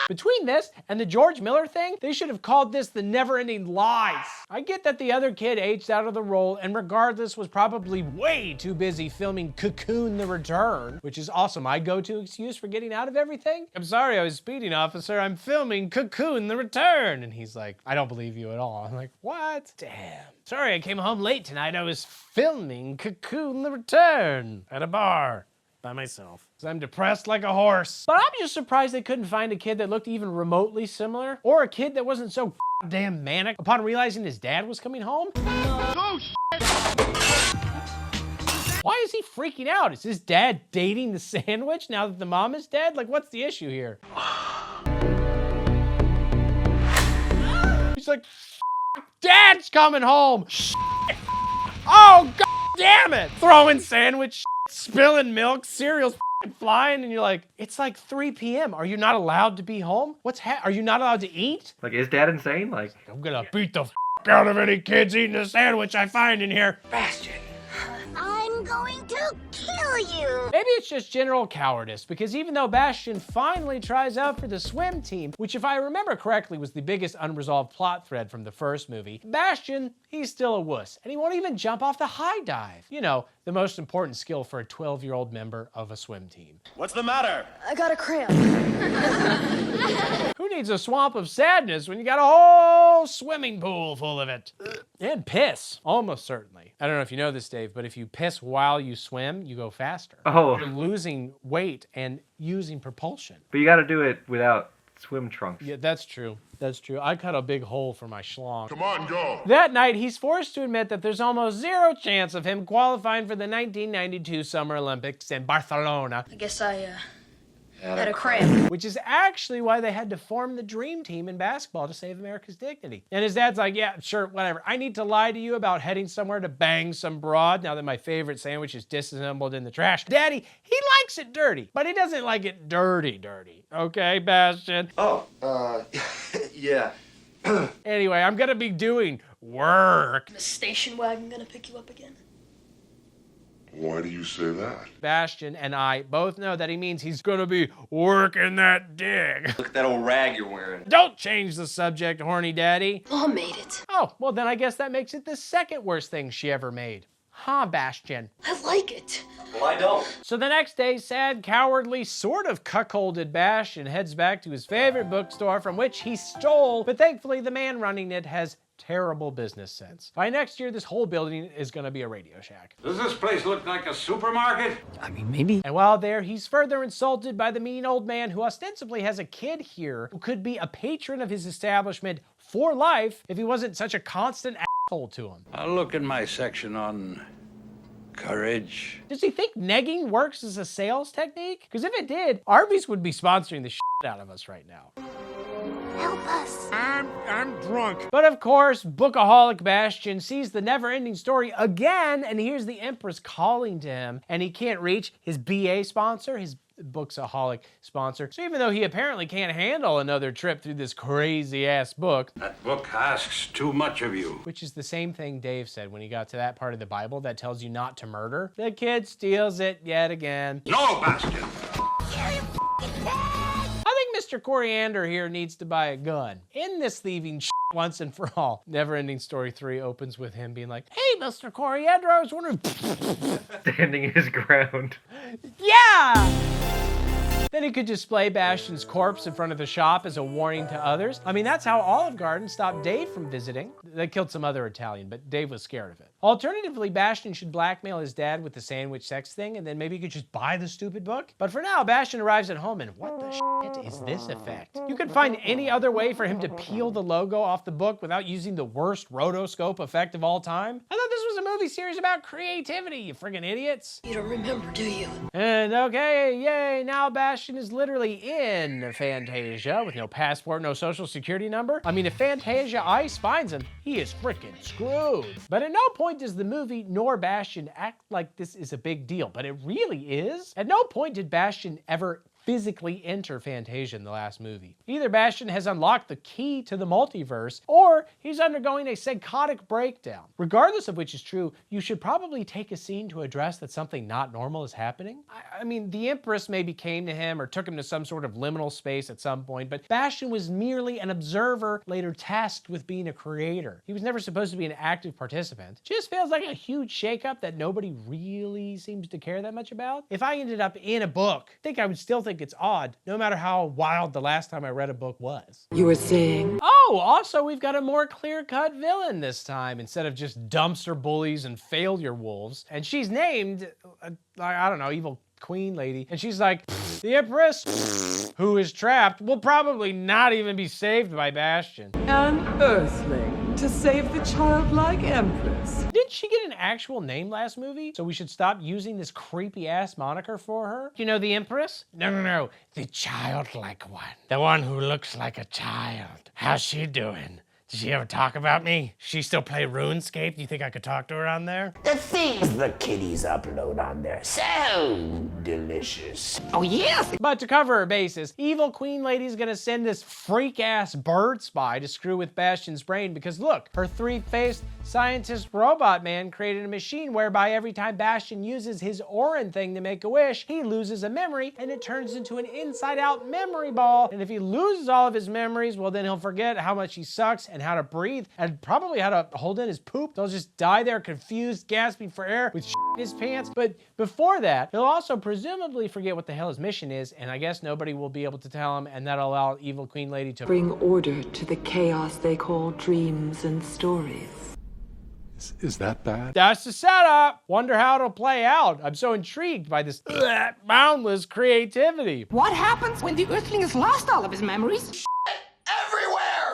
Between this and the George Miller thing, they should have called this the NeverEnding Lies. I get that the other kid aged out of the role and regardless was probably way too busy filming Cocoon the Return, which is also my go-to excuse for getting out of everything. I'm sorry, I was speeding, officer. I'm filming Cocoon the Return. And he's like, I don't believe you at all. I'm like, what? Damn. Sorry, I came home late tonight. I was filming Cocoon the Return at a bar by myself. Because I'm depressed like a horse. But I'm just surprised they couldn't find a kid that looked even remotely similar, or a kid that wasn't so damn manic upon realizing his dad was coming home. Oh, shit! Why is he freaking out? Is his dad dating the sandwich now that the mom is dead? Like, what's the issue here? He's like, Dad's coming home. Oh, God damn it. Throwing sandwich, spilling milk, cereal's flying, and you're like, it's like 3 p.m. Are you not allowed to be home? Are you not allowed to eat? Like, is Dad insane? Like, I'm gonna beat the out of any kids eating a sandwich I find in here. Bastion. I'm going to kill you. Maybe it's just general cowardice, because even though Bastion finally tries out for the swim team, which if I remember correctly was the biggest unresolved plot thread from the first movie, Bastion, he's still a wuss, and he won't even jump off the high dive. You know, the most important skill for a 12-year-old member of a swim team. What's the matter? I got a cramp. Who needs a swamp of sadness when you got a whole swimming pool full of it? And piss, almost certainly. I don't know if you know this, Dave, but if you piss while you swim, you go faster. Oh. You're losing weight and using propulsion. But you gotta do it without swim trunks. Yeah, that's true. That's true. I cut a big hole for my schlong. Come on, go. That night, he's forced to admit that there's almost zero chance of him qualifying for the 1992 Summer Olympics in Barcelona. I guess I had a cramp. Which is actually why they had to form the dream team in basketball to save America's dignity. And his dad's like, yeah, sure, whatever. I need to lie to you about heading somewhere to bang some broad now that my favorite sandwich is disassembled in the trash. Daddy, he likes it dirty, but he doesn't like it dirty. Okay, Bastion? Oh, yeah. Anyway, I'm gonna be doing work. The station wagon gonna pick you up again? Why do you say that? Bastion and I both know that he means he's gonna be working that dig. Look at that old rag you're wearing. Don't change the subject, horny daddy. Mom made it. Oh, well then I guess that makes it the second worst thing she ever made. Huh, Bastion? I like it. Well, I don't. So the next day, sad, cowardly, sort of cuckolded Bastion heads back to his favorite bookstore from which he stole, but thankfully the man running it has terrible business sense. By next year, this whole building is gonna be a Radio Shack. Does this place look like a supermarket? I mean, maybe. And while there, he's further insulted by the mean old man who ostensibly has a kid here who could be a patron of his establishment for life if he wasn't such a constant asshole to him. I'll look in my section on courage. Does he think negging works as a sales technique? Because if it did, Arby's would be sponsoring the shit out of us right now. Help us. I'm drunk. But of course, bookaholic Bastian sees the never-ending story again and hears the Empress calling to him, and he can't reach his BA sponsor, his Booksaholic sponsor. So even though he apparently can't handle another trip through this crazy-ass book. That book asks too much of you. Which is the same thing Dave said when he got to that part of the Bible that tells you not to murder. The kid steals it yet again. No, Bastian! I think Mr. Coriander here needs to buy a gun. End this thieving once and for all. Never-Ending Story 3 opens with him being like, hey, Mr. Coriander, I was wondering... Standing his ground. Yeah! Then he could display Bastian's corpse in front of the shop as a warning to others. I mean, that's how Olive Garden stopped Dave from visiting. They killed some other Italian, but Dave was scared of it. Alternatively, Bastian should blackmail his dad with the sandwich sex thing, and then maybe he could just buy the stupid book. But for now, Bastian arrives at home, and what the shit is this effect? You could find any other way for him to peel the logo off the book without using the worst rotoscope effect of all time? I thought this was a movie series about creativity, you friggin' idiots. You don't remember, do you? And okay, yay, now Bastian is literally in Fantasia with no passport, no social security number. I mean, if Fantasia ICE finds him, he is freaking screwed. But at no point does the movie nor Bastian act like this is a big deal, but it really is. At no point did Bastian ever physically enter Fantasia in the last movie. Either Bastian has unlocked the key to the multiverse, or he's undergoing a psychotic breakdown. Regardless of which is true, you should probably take a scene to address that something not normal is happening. I mean, the Empress maybe came to him or took him to some sort of liminal space at some point, but Bastian was merely an observer, later tasked with being a creator. He was never supposed to be an active participant. Just feels like a huge shakeup that nobody really seems to care that much about. If I ended up in a book, I think I would still think it's odd, no matter how wild the last time I read a book was. You were saying? Oh, also, we've got a more clear-cut villain this time, instead of just dumpster bullies and failure wolves. And she's named, I don't know, Evil Queen Lady. And she's like, the Empress, who is trapped, will probably not even be saved by Bastian. An Earthling to save the childlike Empress. Didn't she get an actual name last movie? So we should stop using this creepy-ass moniker for her? You know, the Empress? No. The childlike one. The one who looks like a child. How's she doing? Did she ever talk about me? She still play RuneScape? Do you think I could talk to her on there? The things the kiddies upload on there, so delicious. Oh, yes! But to cover her bases, Evil Queen Lady's gonna send this freak-ass bird spy to screw with Bastian's brain because look, her three-faced scientist robot man created a machine whereby every time Bastian uses his Orin thing to make a wish, he loses a memory and it turns into an inside-out memory ball. And if he loses all of his memories, well then he'll forget how much he sucks and how to breathe and probably how to hold in his poop. They'll just die there confused, gasping for air with shit in his pants. But before that, he'll also presumably forget what the hell his mission is, and I guess nobody will be able to tell him, and that'll allow Evil Queen Lady to bring order to the chaos they call dreams and stories. Is that bad? That's the setup. Wonder how it'll play out. I'm so intrigued by this boundless creativity. What happens when the Earthling has lost all of his memories?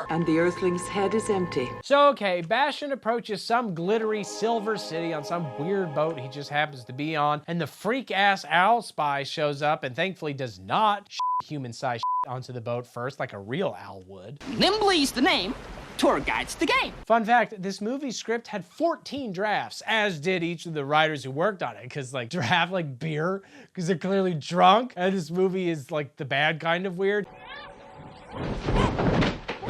And the Earthling's head is empty. So, okay, Bastian approaches some glittery silver city on some weird boat he just happens to be on, and the freak-ass owl spy shows up and thankfully does not human-sized onto the boat first like a real owl would. Nimbly's the name. Tour guide's the game. Fun fact, this movie script had 14 drafts, as did each of the writers who worked on it, because like draft like beer, because they're clearly drunk, and this movie is like the bad kind of weird.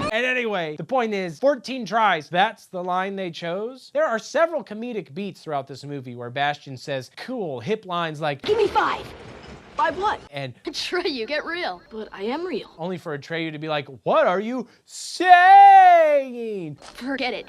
And anyway, the point is, 14 tries, that's the line they chose. There are several comedic beats throughout this movie where Bastian says cool, hip lines like, give me 5. 5 what? And Atreyu, get real. But I am real. Only for Atreyu to be like, what are you saying? Forget it.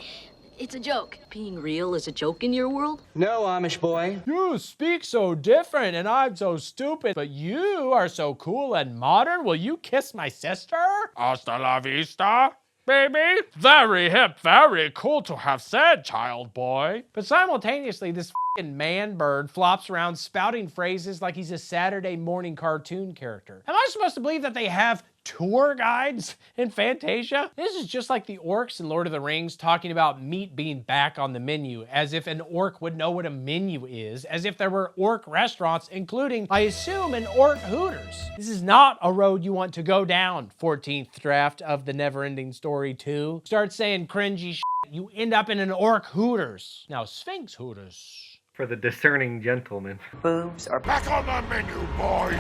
It's a joke. Being real is a joke in your world? No, Amish boy. You speak so different and I'm so stupid, but you are so cool and modern. Will you kiss my sister? Hasta la vista, baby. Very hip, very cool to have said, child boy. But simultaneously, this f***ing man bird flops around spouting phrases like he's a Saturday morning cartoon character. Am I supposed to believe that they have tour guides in Fantasia? This is just like the orcs in Lord of the Rings talking about meat being back on the menu, as if an orc would know what a menu is, as if there were orc restaurants, including, I assume, an orc Hooters. This is not a road you want to go down, 14th draft of the NeverEnding Story 2. Start saying cringy shit, you end up in an orc Hooters. Now, Sphinx Hooters. For the discerning gentleman. Boobs are back on the menu, boys.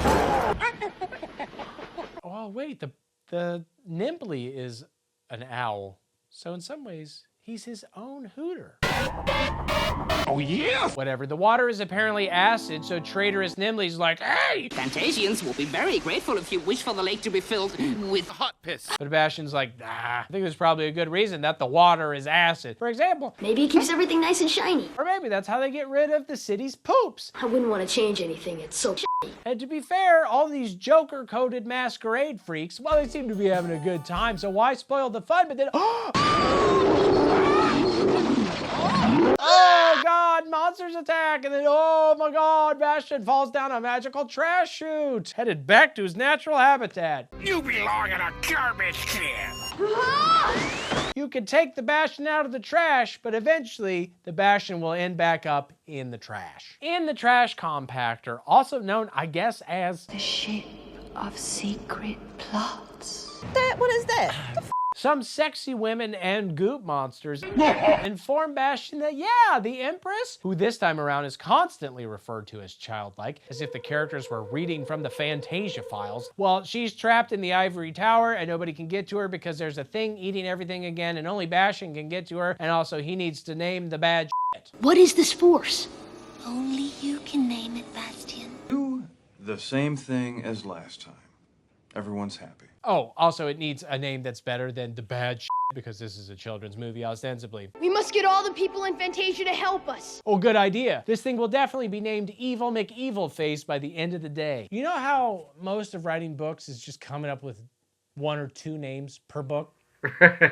Oh, wait, the Nimbly is an owl. So in some ways, he's his own Hooter. Oh, yeah? Whatever. The water is apparently acid, so traitorous Nimbly's like, hey! Fantasians will be very grateful if you wish for the lake to be filled with hot piss. But Bastion's like, nah, I think there's probably a good reason that the water is acid. For example, maybe it keeps everything nice and shiny. Or maybe that's how they get rid of the city's poops. I wouldn't want to change anything, it's so shiny. And to be fair, all these Joker-coded masquerade freaks, well, they seem to be having a good time, so why spoil the fun? But then, oh God, monsters attack, and then oh my God, Bastion falls down a magical trash chute, headed back to his natural habitat. You belong in a garbage can. You can take the Bastion out of the trash, but eventually the Bastion will end back up in the trash. In the trash compactor, also known, I guess, as the ship of secret plots. What is that? Some sexy women and goop monsters inform Bastion that, yeah, the Empress, who this time around is constantly referred to as childlike, as if the characters were reading from the Fantasia files, well, she's trapped in the ivory tower and nobody can get to her because there's a thing eating everything again and only Bastion can get to her, and also he needs to name the bad shit. What is this force? Only you can name it, Bastion. Do the same thing as last time. Everyone's happy. Oh, also it needs a name that's better than the bad shit, because this is a children's movie, ostensibly. We must get all the people in Fantasia to help us. Oh, good idea. This thing will definitely be named Evil McEvilface by the end of the day. You know how most of writing books is just coming up with 1 or 2 names per book?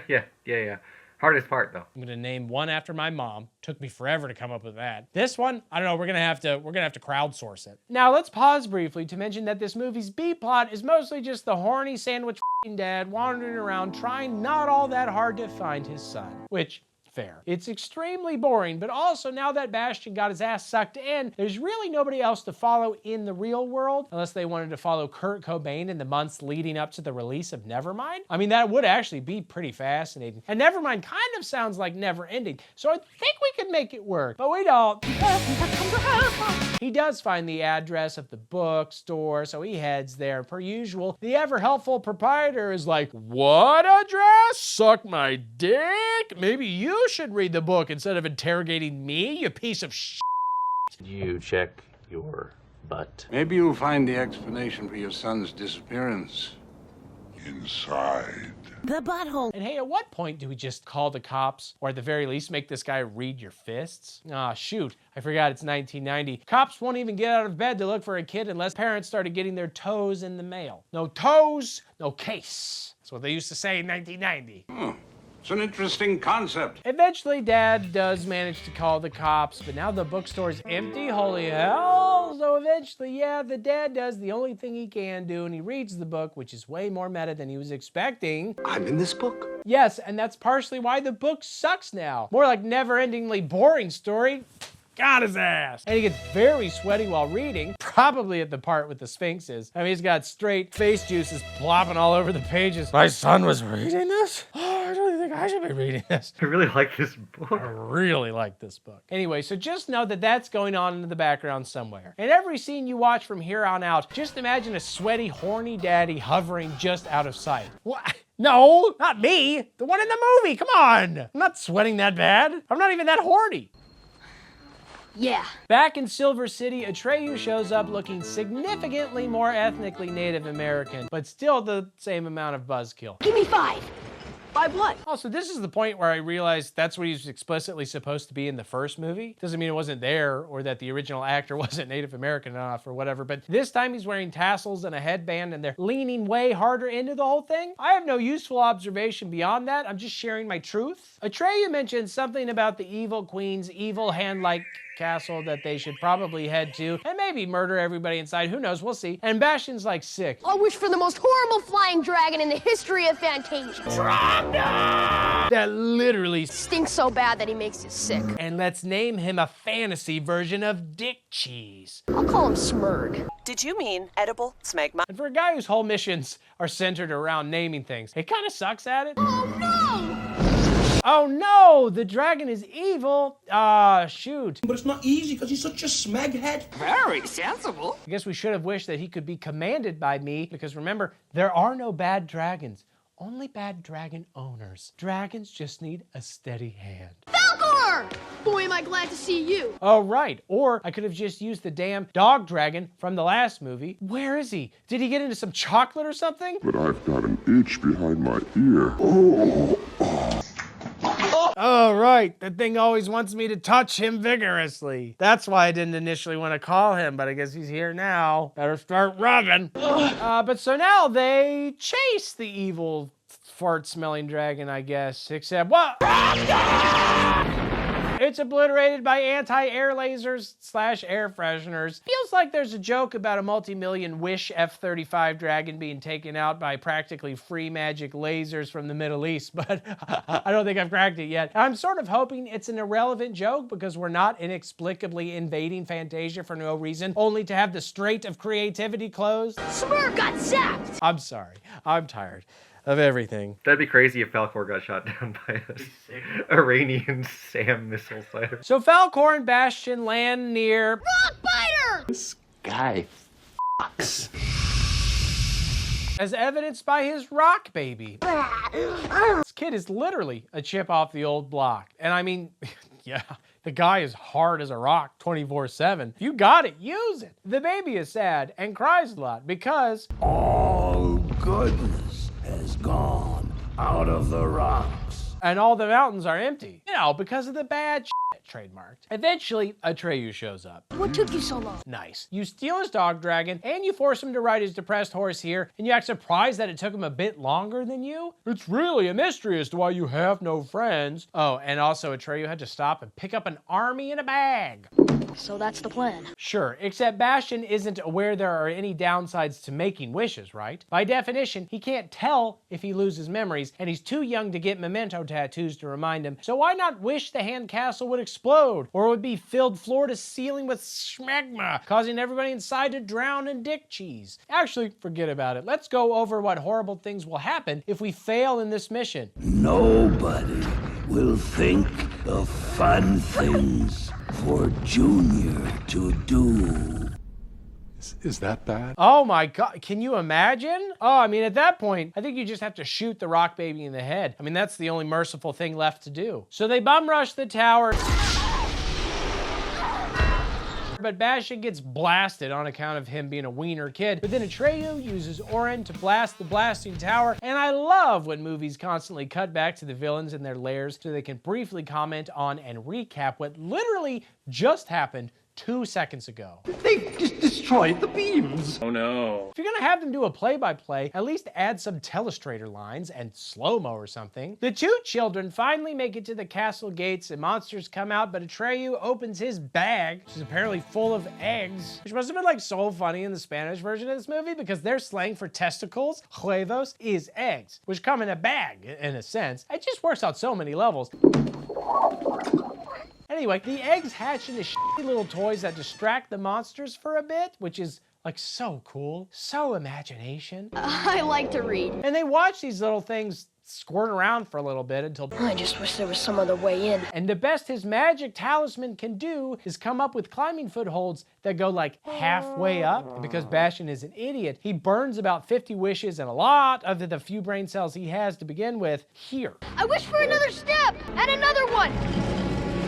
Yeah. Hardest part, though. I'm gonna name one after my mom. Took me forever to come up with that. This one, I don't know, we're gonna have to crowdsource it. Now let's pause briefly to mention that this movie's B-plot is mostly just the horny sandwich dad wandering around trying not all that hard to find his son. Which, fair. It's extremely boring, but also now that Bastion got his ass sucked in, there's really nobody else to follow in the real world, unless they wanted to follow Kurt Cobain in the months leading up to the release of Nevermind. I mean, that would actually be pretty fascinating. And Nevermind kind of sounds like Never Ending, so I think we could make it work, but we don't. He does find the address of the bookstore, so he heads there. Per usual, the ever-helpful proprietor is like, what address? Suck my dick? Maybe you should read the book instead of interrogating me, you piece of shit. You check your butt. Maybe you'll find the explanation for your son's disappearance inside the butthole. And hey, at what point do we just call the cops, or at the very least make this guy read your fists? Ah, shoot, I forgot it's 1990. Cops won't even get out of bed to look for a kid unless parents started getting their toes in the mail. No toes, no case. That's what they used to say in 1990. It's an interesting concept. Eventually, Dad does manage to call the cops, but now the bookstore's empty, holy hell. So eventually, yeah, the dad does the only thing he can do, and he reads the book, which is way more meta than he was expecting. I'm in this book? Yes, and that's partially why the book sucks now. More like never-endingly boring story. Got his ass. And he gets very sweaty while reading, probably at the part with the sphinxes. I mean, he's got straight face juices plopping all over the pages. My son was reading this? Oh, I don't think I should be reading this. I really like this book. I really like this book. Anyway, so just know that that's going on in the background somewhere. And every scene you watch from here on out, just imagine a sweaty, horny daddy hovering just out of sight. What? No, not me. The one in the movie, come on. I'm not sweating that bad. I'm not even that horny. Yeah. Back in Silver City, Atreyu shows up looking significantly more ethnically Native American, but still the same amount of buzzkill. Give me 5. By what? Also, this is the point where I realized that's what he was explicitly supposed to be in the first movie. Doesn't mean it wasn't there or that the original actor wasn't Native American enough or whatever, but this time he's wearing tassels and a headband and they're leaning way harder into the whole thing. I have no useful observation beyond that. I'm just sharing my truth. Atreyu mentioned something about the evil queen's evil hand-like castle that they should probably head to and maybe murder everybody inside. Who knows? We'll see. And Bastian's like sick. I wish for the most horrible flying dragon in the history of Fantasia. That literally stinks so bad that he makes you sick. And let's name him a fantasy version of Dick Cheese. I'll call him Smurg. Did you mean edible smegma? And for a guy whose whole missions are centered around naming things, he kind of sucks at it. Oh no! Oh no, the dragon is evil. Shoot. But it's not easy because he's such a smeghead. Very sensible. I guess we should have wished that he could be commanded by me, because remember, there are no bad dragons, only bad dragon owners. Dragons just need a steady hand. Falkor! Boy, am I glad to see you. Oh, right. Or I could have just used the damn dog dragon from the last movie. Where is he? Did he get into some chocolate or something? But I've got an itch behind my ear. Oh, right. The thing always wants me to touch him vigorously. That's why I didn't initially want to call him, but I guess he's here now. Better start rubbing. But so now they chase the evil fart-smelling dragon, I guess. Except what? It's obliterated by anti-air lasers / air fresheners. Feels like there's a joke about a multi-million Wish F-35 dragon being taken out by practically free magic lasers from the Middle East, but I don't think I've cracked it yet. I'm sort of hoping it's an irrelevant joke because we're not inexplicably invading Fantasia for no reason, only to have the Strait of Creativity closed. Smurg got zapped! I'm sorry. I'm tired of everything. That'd be crazy if Falkor got shot down by a Iranian SAM missile sighter. So Falkor and Bastian land near Rockbiter! This guy fucks. As evidenced by his rock baby. This kid is literally a chip off the old block. And I mean, yeah, the guy is hard as a rock 24/7. If you got it, use it. The baby is sad and cries a lot because all goodness has gone out of the rocks. And all the mountains are empty. You know, because of the bad shit trademarked. Eventually, Atreyu shows up. What took you so long? Nice. You steal his dog dragon, and you force him to ride his depressed horse here, and you act surprised that it took him a bit longer than you? It's really a mystery as to why you have no friends. Oh, and also Atreyu had to stop and pick up an army in a bag. So that's the plan. Sure, except Bastian isn't aware there are any downsides to making wishes, right? By definition, he can't tell if he loses memories, and he's too young to get memento tattoos to remind him, so why not wish the hand castle would explode, or would be filled floor to ceiling with smegma, causing everybody inside to drown in dick cheese? Actually, forget about it. Let's go over what horrible things will happen if we fail in this mission. Nobody will think of fun things for Junior to do. Is that bad? Oh my God, can you imagine? Oh, I mean, at that point, I think you just have to shoot the rock baby in the head. I mean, that's the only merciful thing left to do. So they bum rush the tower. But Bastian gets blasted on account of him being a wiener kid. But then Atreyu uses Orin to blast the blasting tower. And I love when movies constantly cut back to the villains in their lairs so they can briefly comment on and recap what literally just happened 2 seconds ago. They've just destroyed the beams. Oh no. If you're gonna have them do a play-by-play, at least add some telestrator lines and slow-mo or something. The two children finally make it to the castle gates and monsters come out, but Atreyu opens his bag, which is apparently full of eggs, which must have been like so funny in the Spanish version of this movie because their slang for testicles, huevos, is eggs, which come in a bag in a sense. It just works out so many levels. Anyway, the eggs hatch into shitty little toys that distract the monsters for a bit, which is like so cool, so imagination. I like to read. And they watch these little things squirt around for a little bit until I just wish there was some other way in. And the best his magic talisman can do is come up with climbing footholds that go like halfway up. And because Bastian is an idiot, he burns about 50 wishes and a lot of the few brain cells he has to begin with here. I wish for another step and another one.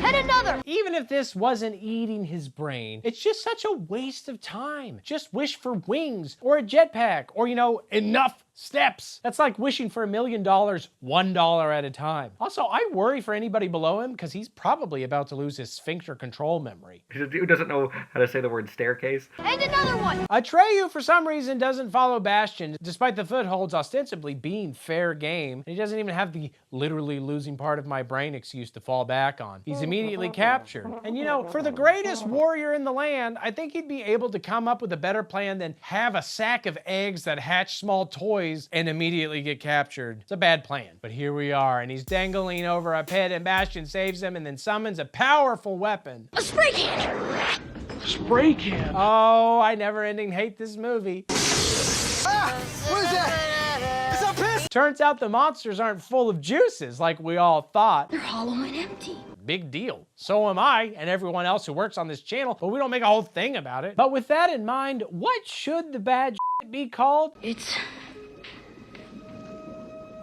And another! Even if this wasn't eating his brain, it's just such a waste of time. Just wish for wings or a jetpack or, you know, enough steps. That's like wishing for $1 million, $1 at a time. Also, I worry for anybody below him because he's probably about to lose his sphincter control memory. Who doesn't know how to say the word staircase? And another one! Atreyu, for some reason, doesn't follow Bastion, despite the footholds ostensibly being fair game. And he doesn't even have the literally losing part of my brain excuse to fall back on. He's immediately captured. And you know, for the greatest warrior in the land, I think he'd be able to come up with a better plan than have a sack of eggs that hatch small toys and immediately get captured. It's a bad plan. But here we are, and he's dangling over a pit, and Bastion saves him and then summons a powerful weapon. A spray can! Spray can? Oh, I never-ending hate this movie. Ah! What is that? Is that piss? Turns out the monsters aren't full of juices like we all thought. They're hollow and empty. Big deal. So am I and everyone else who works on this channel, but we don't make a whole thing about it. But with that in mind, what should the bad shit be called? It's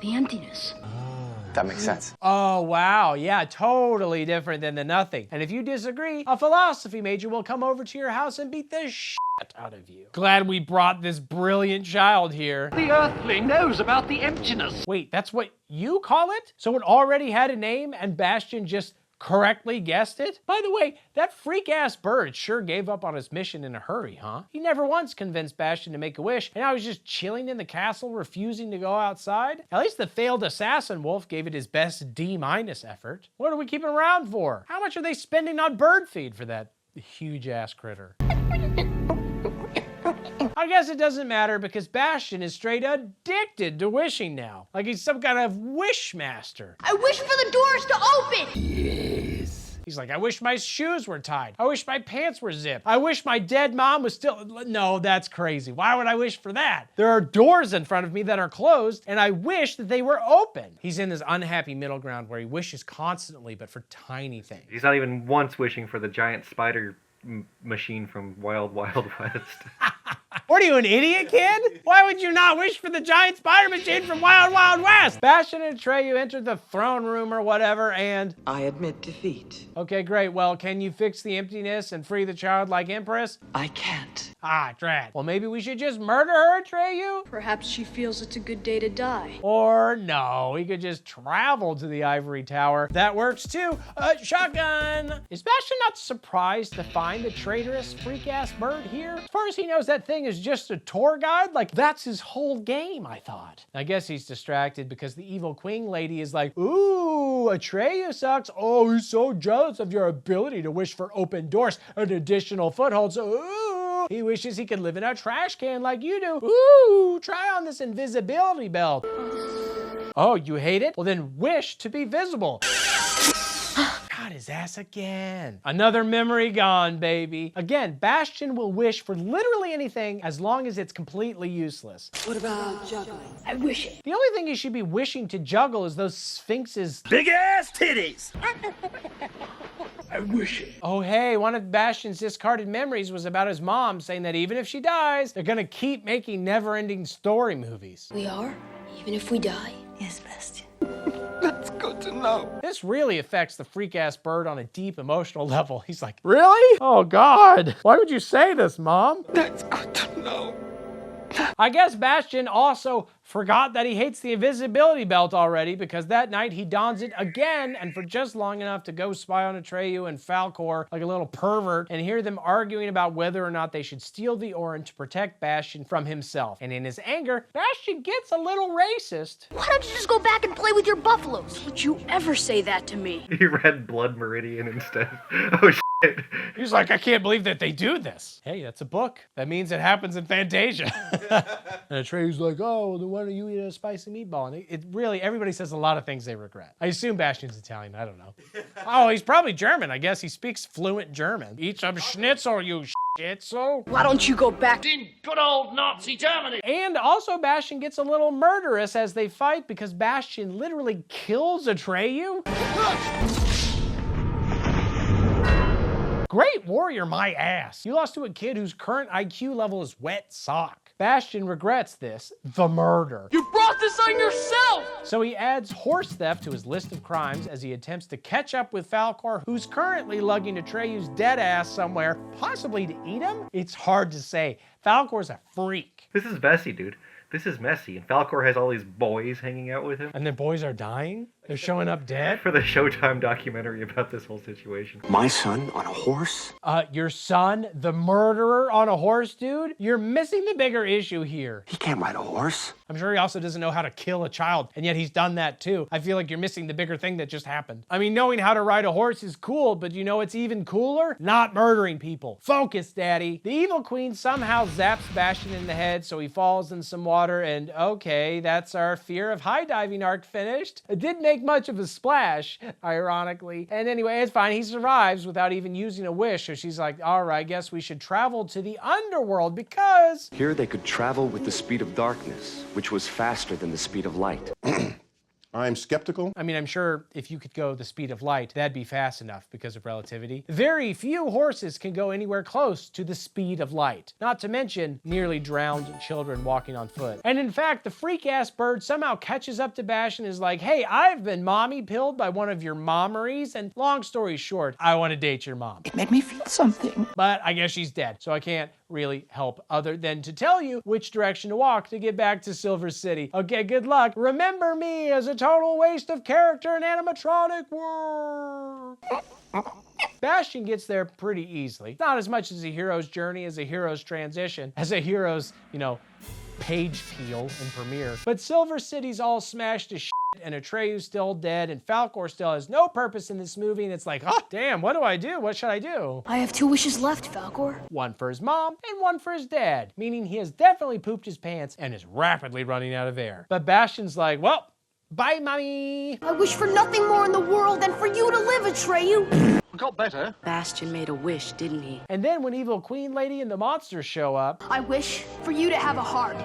the emptiness. That makes sense. Oh, wow. Yeah, totally different than the nothing. And if you disagree, a philosophy major will come over to your house and beat the shit out of you. Glad we brought this brilliant child here. The Earthling knows about the emptiness. Wait, that's what you call it? So it already had a name and Bastion just correctly guessed it? By the way, that freak-ass bird sure gave up on his mission in a hurry, huh? He never once convinced Bastion to make a wish, and now he's just chilling in the castle, refusing to go outside? At least the failed assassin wolf gave it his best D- effort. What are we keeping around for? How much are they spending on bird feed for that huge-ass critter? I guess it doesn't matter because Bastion is straight addicted to wishing now. Like he's some kind of wish master. I wish for the doors to open! Yes. He's like, I wish my shoes were tied. I wish my pants were zipped. I wish my dead mom was still... No, that's crazy. Why would I wish for that? There are doors in front of me that are closed, and I wish that they were open. He's in this unhappy middle ground where he wishes constantly, but for tiny things. He's not even once wishing for the giant spider machine from Wild Wild West. What are you, an idiot, kid? Why would you not wish for the giant spider machine from Wild Wild West? Bastion and Atreyu enter the throne room or whatever, and... I admit defeat. Okay, great. Well, can you fix the emptiness and free the childlike empress? I can't. Ah, drat. Well, maybe we should just murder her, Atreyu? Perhaps she feels it's a good day to die. Or no, we could just travel to the ivory tower. That works too. Shotgun! Is Bastion not surprised to find the traitorous freak-ass bird here? As far as he knows, that thing is just a tour guide. Like, that's his whole game, I thought. I guess he's distracted because the evil queen lady is like, ooh, Atreyu sucks. Oh, he's so jealous of your ability to wish for open doors and additional footholds. Ooh, he wishes he could live in a trash can like you do. Ooh, try on this invisibility belt. Oh, you hate it? Well, then wish to be visible. God, his ass again. Another memory gone, baby. Again, Bastion will wish for literally anything as long as it's completely useless. What about juggling? I wish it. The only thing he should be wishing to juggle is those Sphinx's big ass titties. I wish it. Oh, hey, one of Bastion's discarded memories was about his mom saying that even if she dies, they're gonna keep making never-ending story movies. We are? Even if we die? Yes, Bastion. That's good to know. This really affects the freak-ass bird on a deep emotional level. He's like, really? Oh, God. Why would you say this, Mom? That's good to know. I guess Bastion also forgot that he hates the invisibility belt already because that night he dons it again and for just long enough to go spy on Atreyu and Falkor like a little pervert and hear them arguing about whether or not they should steal the Orin to protect Bastion from himself. And in his anger, Bastion gets a little racist. Why don't you just go back and play with your buffaloes? Would you ever say that to me? He read Blood Meridian instead. Oh, shit. He's like, I can't believe that they do this. Hey, that's a book. That means it happens in Fantasia. And Atreyu's like, oh, then why don't you eat a spicy meatball? And it really, everybody says a lot of things they regret. I assume Bastion's Italian, I don't know. Oh, he's probably German. I guess he speaks fluent German. Eat some schnitzel, you schnitzel. Why don't you go back in good old Nazi Germany? And also Bastion gets a little murderous as they fight because Bastion literally kills Atreyu. Great warrior, my ass. You lost to a kid whose current IQ level is wet sock. Bastion regrets this, the murder. You brought this on yourself! So he adds horse theft to his list of crimes as he attempts to catch up with Falkor, who's currently lugging Atreyu's dead ass somewhere, possibly to eat him? It's hard to say. Falkor's a freak. This is Bessie, dude. this is messy. And Falkor has all these boys hanging out with him. And the boys are dying? They're showing up dead? For the Showtime documentary about this whole situation. My son on a horse? Your son, the murderer on a horse, dude? You're missing the bigger issue here. He can't ride a horse. I'm sure he also doesn't know how to kill a child, and yet he's done that too. I feel like you're missing the bigger thing that just happened. I mean, knowing how to ride a horse is cool, but you know what's even cooler? Not murdering people. Focus, daddy. The evil queen somehow zaps Bastion in the head, so he falls in some water, and okay, that's our fear of high diving arc finished. It didn't make much of a splash, ironically. And anyway, it's fine. He survives without even using a wish, so she's like, all right, guess we should travel to the underworld because... Here they could travel with the speed of darkness, which was faster than the speed of light. I'm skeptical. I mean, I'm sure if you could go the speed of light, that'd be fast enough because of relativity. Very few horses can go anywhere close to the speed of light. Not to mention nearly drowned children walking on foot. And in fact, the freak-ass bird somehow catches up to Bastion and is like, hey, I've been mommy-pilled by one of your mommeries, and long story short, I want to date your mom. It made me feel something. But I guess she's dead, so I can't really help other than to tell you which direction to walk to get back to Silver City. Okay, good luck. Remember me as a total waste of character in animatronic world. Bastion gets there pretty easily. Not as much as a hero's journey, as a hero's transition, as a hero's, page peel in Premiere. But Silver City's all smashed to shit, and Atreyu's still dead, and Falkor still has no purpose in this movie, and it's like, oh, damn, what do I do? What should I do? I have 2 wishes left, Falkor. One for his mom, and one for his dad, meaning he has definitely pooped his pants and is rapidly running out of air. But Bastion's like, well, bye, mommy. I wish for nothing more in the world than for you to live, Atreyu. Got better. Bastion made a wish, didn't he? And then when Evil Queen Lady and the monsters show up, I wish for you to have a heart.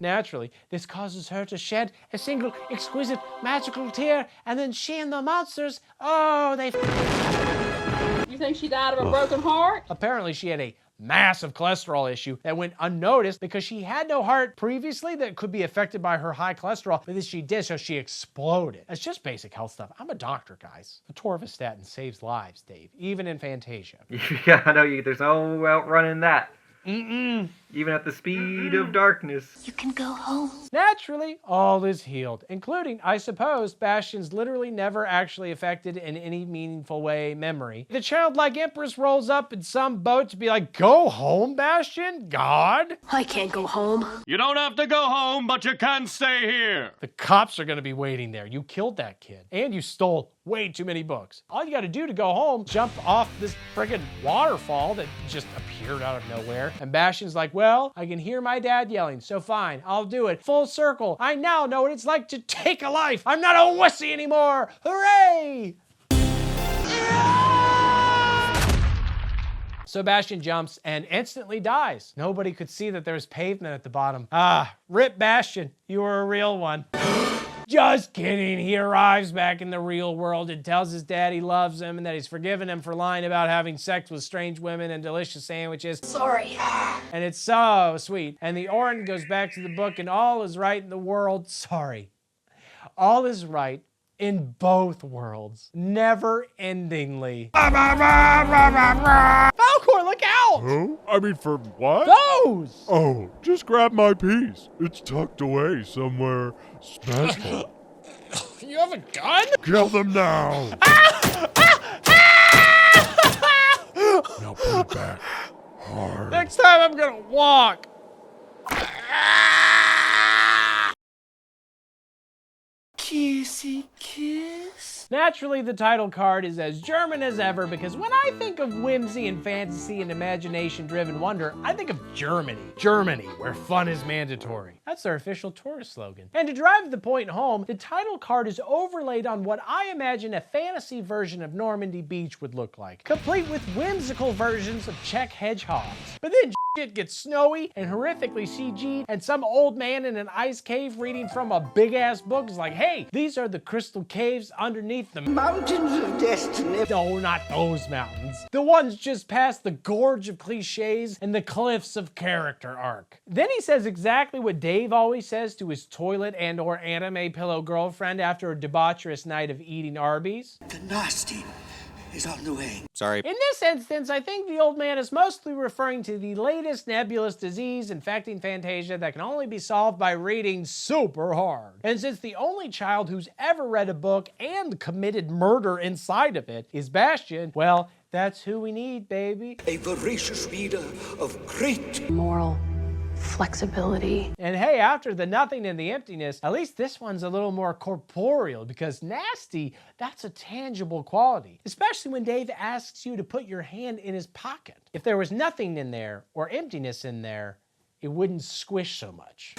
Naturally, this causes her to shed a single exquisite magical tear, and then she and the monsters, oh, they... You think she died of a broken heart? Apparently she had a massive cholesterol issue that went unnoticed because she had no heart previously that could be affected by her high cholesterol, but then she did, so she exploded. It's just basic health stuff. I'm a doctor, guys. Atorvastatin saves lives, Dave, even in Fantasia. Yeah, I know, there's no outrunning that. Even at the speed of darkness. You can go home. Naturally, all is healed, including, I suppose, Bastion's literally never actually affected in any meaningful way memory. The childlike Empress rolls up in some boat to be like, go home, Bastion? God? I can't go home. You don't have to go home, but you can stay here. The cops are gonna be waiting there. You killed that kid, and you stole way too many books. All you gotta do to go home, jump off this friggin' waterfall that just appeared out of nowhere. And Bastion's like, well, I can hear my dad yelling, so fine, I'll do it. Full circle. I now know what it's like to take a life. I'm not a wussy anymore. Hooray! So Bastion jumps and instantly dies. Nobody could see that there was pavement at the bottom. Ah, rip Bastion, you were a real one. Just kidding. He arrives back in the real world and tells his dad he loves him and that he's forgiven him for lying about having sex with strange women and delicious sandwiches. Sorry. And it's so sweet. And the Orin goes back to the book and all is right in the world. Sorry. All is right in both worlds. Never-endingly. Falkor, look out! Huh? I mean, for what? Those! Oh, just grab my piece. It's tucked away somewhere special. You have a gun? Kill them now. Now put it back hard. Next time I'm gonna walk. Kissy kiss. Naturally, the title card is as German as ever because when I think of whimsy and fantasy and imagination-driven wonder, I think of Germany. Germany, where fun is mandatory. That's their official tourist slogan. And to drive the point home, the title card is overlaid on what I imagine a fantasy version of Normandy Beach would look like, complete with whimsical versions of Czech hedgehogs. But then shit gets snowy and horrifically CG'd, and some old man in an ice cave reading from a big-ass book is like, hey, these are the crystal caves underneath the Mountains of Destiny. No, not those mountains. The ones just past the gorge of cliches and the cliffs of character arc. Then he says exactly what Dave always says to his toilet and or anime pillow girlfriend after a debaucherous night of eating Arby's. The nasty is on the way. Sorry. In this instance, I think the old man is mostly referring to the latest nebulous disease infecting Fantasia that can only be solved by reading super hard. And since the only child who's ever read a book and committed murder inside of it is Bastian, well, that's who we need, baby. A voracious reader of great moral flexibility. And hey, after the nothing and the emptiness, at least this one's a little more corporeal, because nasty, that's a tangible quality, especially when Dave asks you to put your hand in his pocket. If there was nothing in there or emptiness in there, it wouldn't squish so much.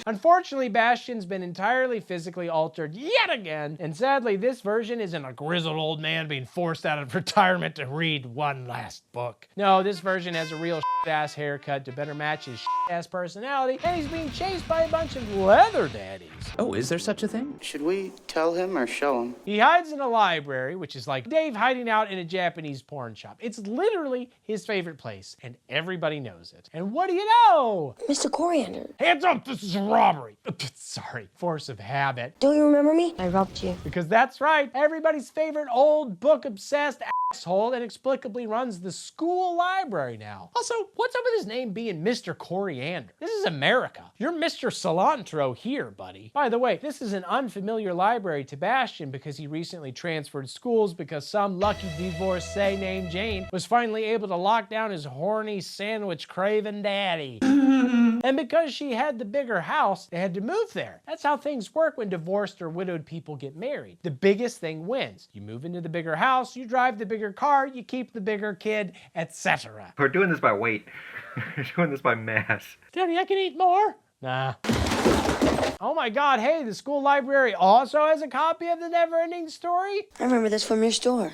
Unfortunately, Bastian's been entirely physically altered yet again, and sadly, this version isn't a grizzled old man being forced out of retirement to read one last book. No, this version has a real shit-ass haircut to better match his shit-ass personality, and he's being chased by a bunch of leather daddies. Oh, is there such a thing? Should we tell him or show him? He hides in a library, which is like Dave hiding out in a Japanese porn shop. It's literally his favorite place, and everybody knows it. And what do you know? Mr. Coriander. Hands up, this is a robbery. Sorry, force of habit. Don't you remember me? I robbed you. Because that's right, everybody's favorite old book-obsessed asshole inexplicably runs the school library now. Also, what's up with his name being Mr. Coriander? This is America. You're Mr. Cilantro here, buddy. By the way, this is an unfamiliar library to Bastian because he recently transferred schools because some lucky divorcee named Jane was finally able to lock down his horny sandwich-craving daddy. And because she had the bigger house, they had to move there. That's how things work when divorced or widowed people get married. The biggest thing wins. You move into the bigger house, you drive the bigger car, you keep the bigger kid, etc. We're doing this by weight. We're doing this by mass. Daddy, I can eat more. Nah. Oh my God, hey, the school library also has a copy of the NeverEnding Story? I remember this from your store.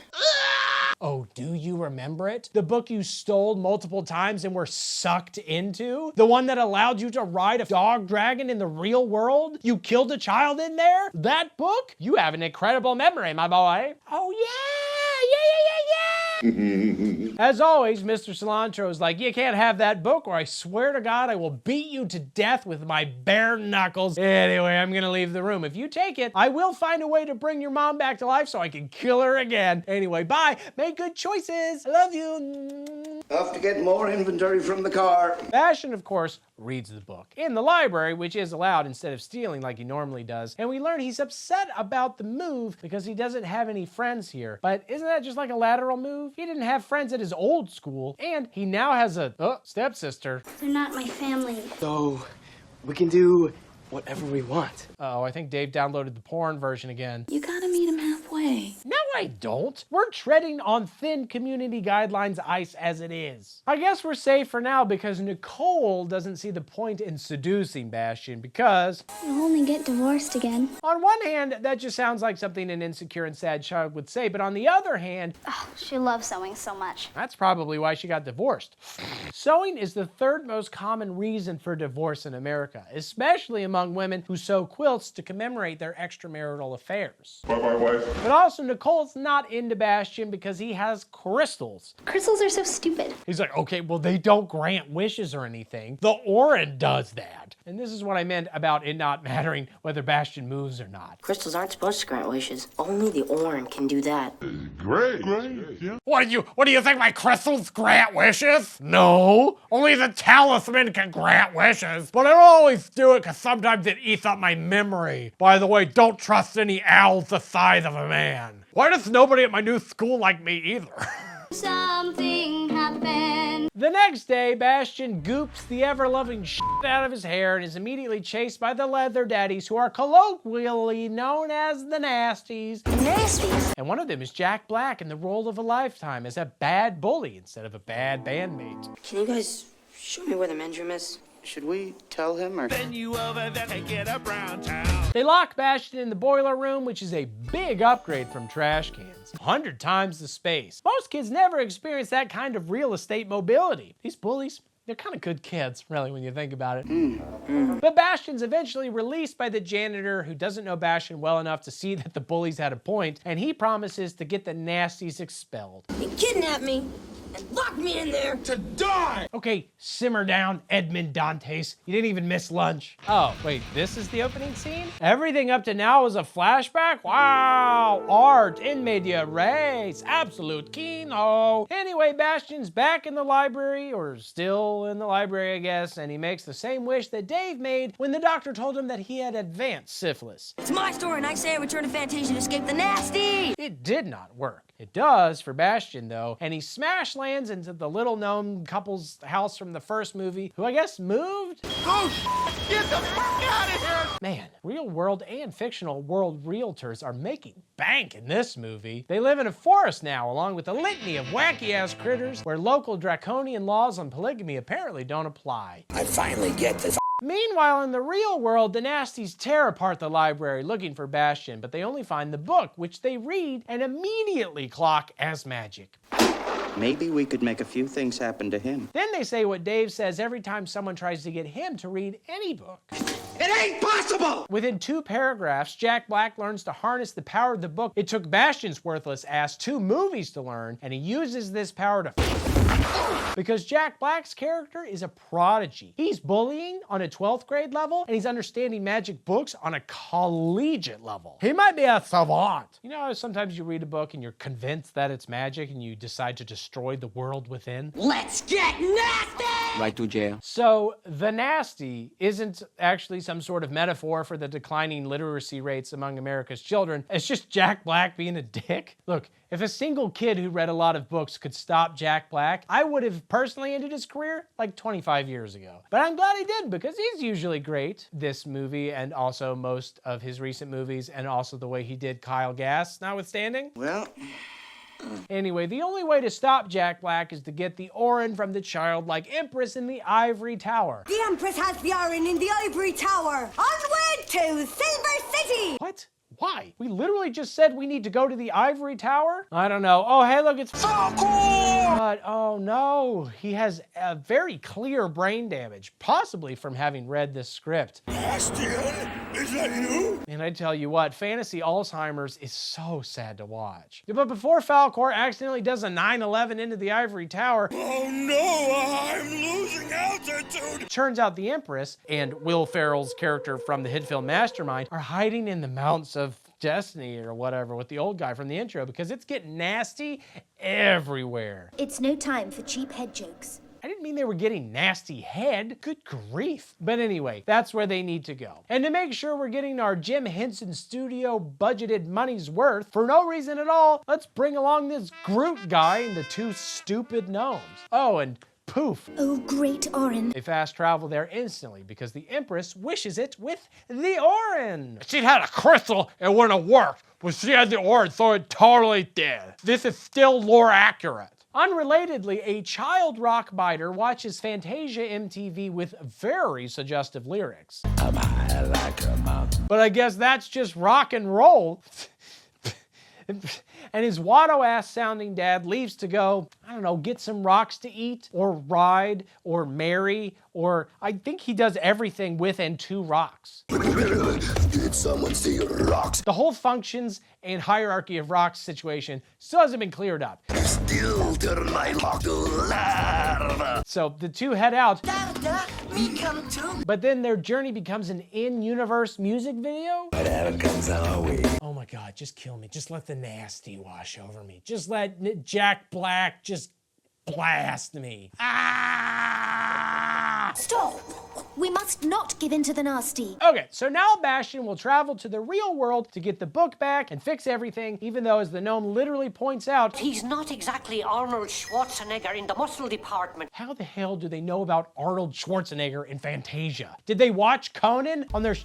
Oh, do you remember it? The book you stole multiple times and were sucked into? The one that allowed you to ride a dog dragon in the real world? You killed a child in there? That book? You have an incredible memory, my boy. Oh yeah, yeah. As always, Mr. Cilantro is like, you can't have that book or I swear to God I will beat you to death with my bare knuckles. Anyway, I'm gonna leave the room. If you take it, I will find a way to bring your mom back to life so I can kill her again. Anyway, bye. Make good choices. I love you. Off to get more inventory from the car. Bastian, of course, reads the book in the library, which is allowed instead of stealing like he normally does. And we learn he's upset about the move because he doesn't have any friends here. But isn't that just like a lateral move? He didn't have friends at his old school, and he now has a stepsister. They're not my family. So, we can do whatever we want. Oh, I think Dave downloaded the porn version again. You gotta meet him halfway. No, I don't. We're treading on thin community guidelines ice as it is. I guess we're safe for now because Nicole doesn't see the point in seducing Bastian because You'll only get divorced again. on one hand, that just sounds like something an insecure and sad child would say, but on the other hand, She loves sewing so much. that's probably why she got divorced. Sewing is the third most common reason for divorce in America, especially among women who sew quilts to commemorate their extramarital affairs. Bye-bye, wife. But also, Nicole's not into Bastian because he has crystals. Crystals are so stupid. He's like, okay, well, they don't grant wishes or anything. The Orin does that. And this is what I meant about it not mattering whether Bastian moves or not. Crystals aren't supposed to grant wishes. Only the Orin can do that. Great. Yeah. What do you think my crystals grant wishes? No, only the talisman can grant wishes. But I don't always do it because sometimes it eats up my memory. By the way, don't trust any owls the size of a man. Why does nobody at my new school like me either? Something happened. The next day, Bastian goops the ever-loving shit out of his hair and is immediately chased by the leather daddies who are colloquially known as the Nasties. Nasties? And one of them is Jack Black in the role of a lifetime as a bad bully instead of a bad bandmate. Can you guys show me where the men's room is? Should we tell him or... Then you over there and get a brown towel. They lock Bastian in the boiler room, which is a big upgrade from trash cans. 100 times the space. Most kids never experience that kind of real estate mobility. These bullies, they're kind of good kids, really, when you think about it. But Bastian's eventually released by the janitor who doesn't know Bastian well enough to see that the bullies had a point, and he promises to get the Nasties expelled. You kidnapped me, and lock me in there To die! Okay, simmer down, Edmond Dantes. You didn't even miss lunch. Oh, wait, this is the opening scene? Everything up to now is a flashback? Wow, art in media res, absolute kino. Anyway, Bastian's back in the library, or still in the library, I guess, and he makes the same wish that Dave made when the doctor told him that he had advanced syphilis. It's my story, and I say I return to Fantasia to escape the nasty. It did not work. It does for Bastian, though, and he smash lands into the little gnome couple's house from the first movie, who I guess moved? Oh, get the fuck out of here! Man, real world and fictional world realtors are making bank in this movie. They live in a forest now, along with a litany of wacky-ass critters where local draconian laws on polygamy apparently don't apply. I finally get this. Meanwhile, in the real world, the nasties tear apart the library looking for Bastian, but they only find the book, which they read and immediately clock as magic. Maybe we could make a few things happen to him. Then they say what Dave says every time someone tries to get him to read any book. It ain't possible! Within 2 paragraphs, Jack Black learns to harness the power of the book it took Bastian's worthless ass 2 movies to learn, and he uses this power to because Jack Black's character is a prodigy. He's bullying on a 12th grade level, and he's understanding magic books on a collegiate level. He might be a savant. You know how sometimes you read a book and you're convinced that it's magic and you decide to destroy the world within? Let's get nasty! Right to jail. So the nasty isn't actually some sort of metaphor for the declining literacy rates among America's children. It's just Jack Black being a dick. Look, if a single kid who read a lot of books could stop Jack Black, I would have personally ended his career like 25 years ago. But I'm glad he did, because he's usually great. This movie, and also most of his recent movies, and also the way he did Kyle Gass, notwithstanding. Well... Anyway, the only way to stop Jack Black is to get the Orin from the childlike Empress in the Ivory Tower. The Empress has the Orin in the Ivory Tower. Onward to Silver City! What? Why? We literally just said we need to go to the Ivory Tower? I don't know. Oh, hey, look, it's Falkor! But, oh no, he has a very clear brain damage, possibly from having read this script. Bastian, is that you? And I tell you what, fantasy Alzheimer's is so sad to watch. But before Falkor accidentally does a 9/11 into the Ivory Tower, Oh no, I'm losing altitude! turns out the Empress and Will Ferrell's character from the hit film Mastermind are hiding in the mountains of Destiny or whatever with the old guy from the intro, because it's getting nasty everywhere. It's no time for cheap head jokes. I didn't mean they were getting nasty head. Good grief. But anyway, that's where they need to go. And to make sure we're getting our Jim Henson studio budgeted money's worth, for no reason at all, let's bring along this Groot guy and the 2 stupid gnomes. Oh, and poof. Oh, great Orin. They fast travel there instantly because the Empress wishes it with the Orin. If she'd had a crystal, it wouldn't have worked. But she had the Orin, so it totally did. This is still lore accurate. Unrelatedly, a child rock biter watches Fantasia MTV with very suggestive lyrics. I'm high like a mountain. But I guess that's just rock and roll. And his Watto-ass sounding dad leaves to go, I don't know, get some rocks to eat, or ride, or marry, or I think he does everything with and to rocks. Did someone see your rocks? The whole functions and hierarchy of rocks situation still hasn't been cleared up. Still turn my rock to lava. So the 2 head out, Me come too. but then their journey becomes an in-universe music video? Whatever comes our way. Oh my God, just kill me. Just let the nasty wash over me. Just let Jack Black just blast me. Ah! Stop! We must not give in to the nasty. Okay, so now Bastian will travel to the real world to get the book back and fix everything, even though, as the gnome literally points out, he's not exactly Arnold Schwarzenegger in the muscle department. how the hell do they know about Arnold Schwarzenegger in Fantasia? Did they watch Conan on their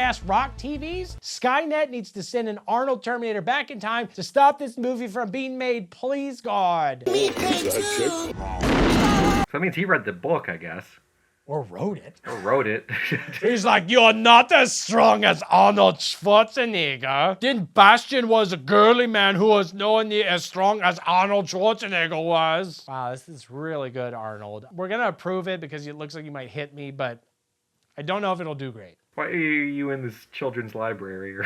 ass rock TVs? Skynet needs to send an Arnold Terminator back in time to stop this movie from being made, please God. So that means he read the book, I guess. Or wrote it. Or wrote it. He's like, you're not as strong as Arnold Schwarzenegger. Then Bastian was a girly man who was nowhere near as strong as Arnold Schwarzenegger was. Wow, this is really good, Arnold. We're gonna approve it because it looks like you might hit me, but I don't know if it'll do great. Why are you in this children's library?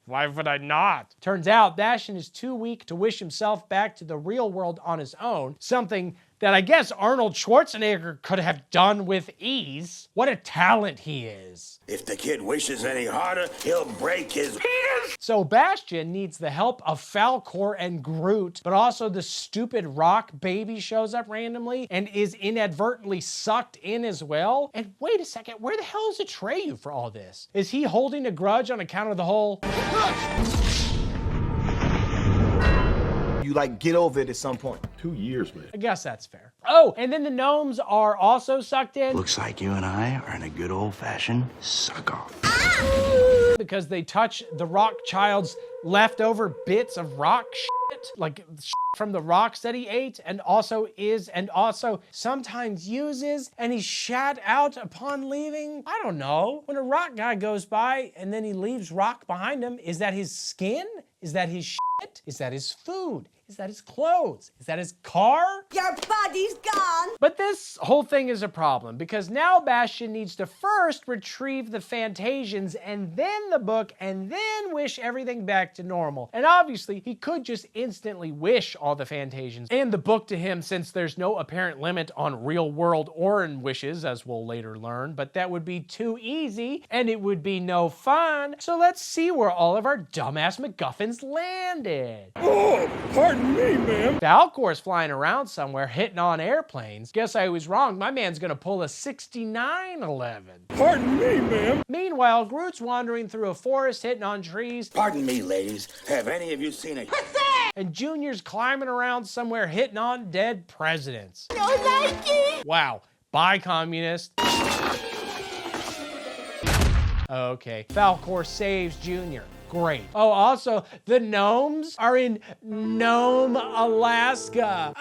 Why would I not? Turns out Bastion is too weak to wish himself back to the real world on his own, something that I guess Arnold Schwarzenegger could have done with ease. What a talent he is. If the kid wishes any harder, he'll break his penis. So Bastion needs the help of Falkor and Groot, but also the stupid rock baby shows up randomly and is inadvertently sucked in as well. And wait a second, where the hell is Atreyu for all this? Is he holding a grudge on account of the whole... You like get over it at some point. 2 years, man. I guess that's fair. Oh, and then the gnomes are also sucked in. Looks like you and I are in a good old-fashioned suck-off. Because they touch the rock child's leftover bits of rock shit, like shit from the rocks that he ate and also sometimes uses, and he's shat out upon leaving. I don't know. When a rock guy goes by and then he leaves rock behind him, is that his skin? Is that his shit? Is that his food? Is that his clothes? Is that his car? Your body's gone. But this whole thing is a problem because now Bastion needs to first retrieve the Fantasians and then the book and then wish everything back to normal. And obviously he could just instantly wish all the Fantasians and the book to him since there's no apparent limit on real world Orin wishes, as we'll later learn, but that would be too easy and it would be no fun. So let's see where all of our dumbass MacGuffins landed. Oh, pardon me, ma'am. Falkor's flying around somewhere, hitting on airplanes. Guess I was wrong. My man's gonna pull a 69-11. Pardon me, ma'am. Meanwhile, Groot's wandering through a forest, hitting on trees. Pardon me, ladies. Have any of you seen a... And Junior's climbing around somewhere, hitting on dead presidents. No, Nike. Wow. Bye, communist. Okay. Falkor saves Junior. Great. Oh, also, the gnomes are in Nome, Alaska.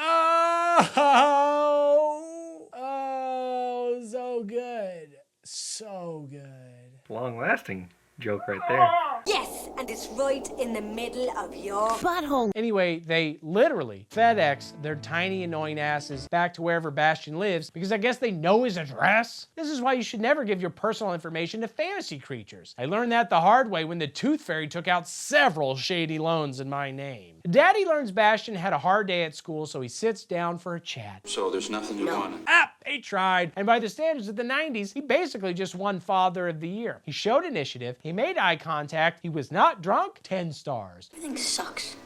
Oh, so good. So good. Long-lasting joke right there. Yes, and it's right in the middle of your butthole. Anyway, they literally FedEx their tiny annoying asses back to wherever Bastion lives because I guess they know his address. This is why you should never give your personal information to fantasy creatures. I learned that the hard way when the Tooth Fairy took out several shady loans in my name. Daddy learns Bastion had a hard day at school, so he sits down for a chat. So there's nothing you want. They tried. And by the standards of the 90s, he basically just won Father of the Year. He showed initiative, he made eye contact, he was not drunk, 10 stars. Everything sucks.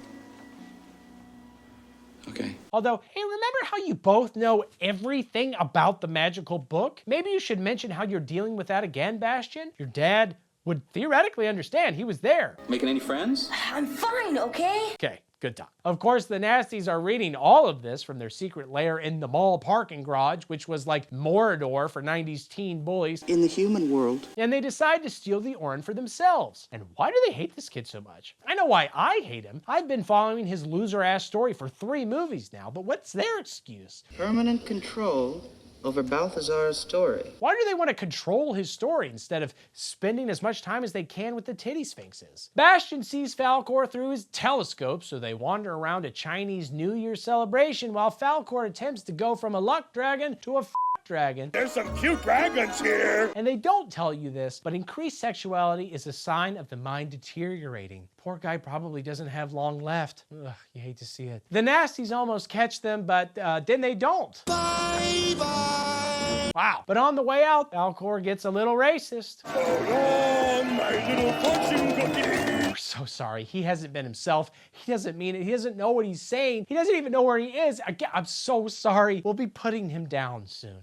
Okay. Although, hey, remember how you both know everything about the magical book? Maybe you should mention how you're dealing with that again, Bastion. Your dad would theoretically understand. He was there. Making any friends? I'm fine, okay? Okay. Good time. Of course, the Nasties are reading all of this from their secret lair in the mall parking garage, which was like Mordor for 90s teen bullies. In the human world. And they decide to steal the Orin for themselves. And why do they hate this kid so much? I know why I hate him. I've been following his loser-ass story for 3 movies now, but what's their excuse? Permanent control over Balthazar's story. Why do they want to control his story instead of spending as much time as they can with the titty sphinxes? Bastion sees Falkor through his telescope, so they wander around a Chinese New Year celebration while Falkor attempts to go from a luck dragon to a dragon. There's some cute dragons here. And they don't tell you this, but increased sexuality is a sign of the mind deteriorating. Poor guy probably doesn't have long left. Ugh, you hate to see it. The Nasties almost catch them, but then they don't. Bye-bye. Wow. But on the way out, Falkor gets a little racist. So long, my little fortune cookie. We're so sorry. He hasn't been himself. He doesn't mean it. He doesn't know what he's saying. He doesn't even know where he is. I'm so sorry. We'll be putting him down soon.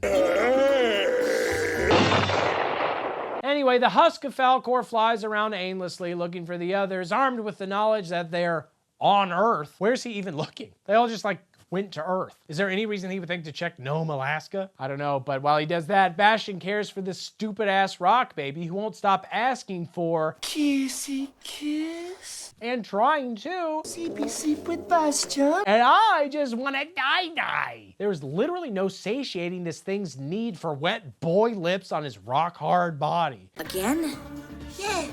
Anyway, the husk of Falkor flies around aimlessly looking for the others, armed with the knowledge that they're on Earth. Where's he even looking? They all just went to Earth. Is there any reason he would think to check Nome, Alaska? I don't know, but while he does that, Bastion cares for this stupid-ass rock baby who won't stop asking for kissy kiss. And trying to sleep with Bastion. And I just want to die. There's literally no satiating this thing's need for wet boy lips on his rock-hard body. Again? Yeah.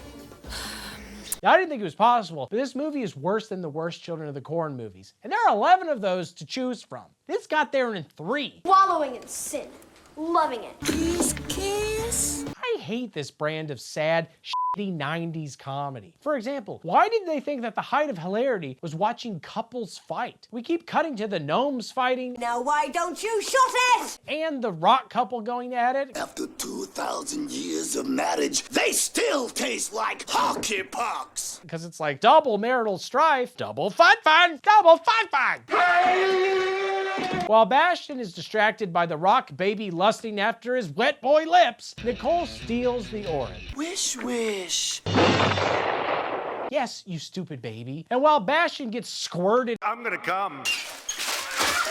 Now, I didn't think it was possible, but this movie is worse than the worst Children of the Corn movies. And there are 11 of those to choose from. This got there in 3. Wallowing in sin. Loving it. Kiss, kiss. I hate this brand of sad, shitty 90s comedy. For example, why did they think that the height of hilarity was watching couples fight? We keep cutting to the gnomes fighting. Now why don't you shut it? And the rock couple going at it. After 2,000 years of marriage, they still taste like hockey pucks. Because it's like double marital strife, double fun, double fun. While Bastion is distracted by the rock baby lusting after his wet boy lips, Nicole steals the orange. Wish, wish. Yes, you stupid baby. And while Bastion gets squirted, I'm gonna come.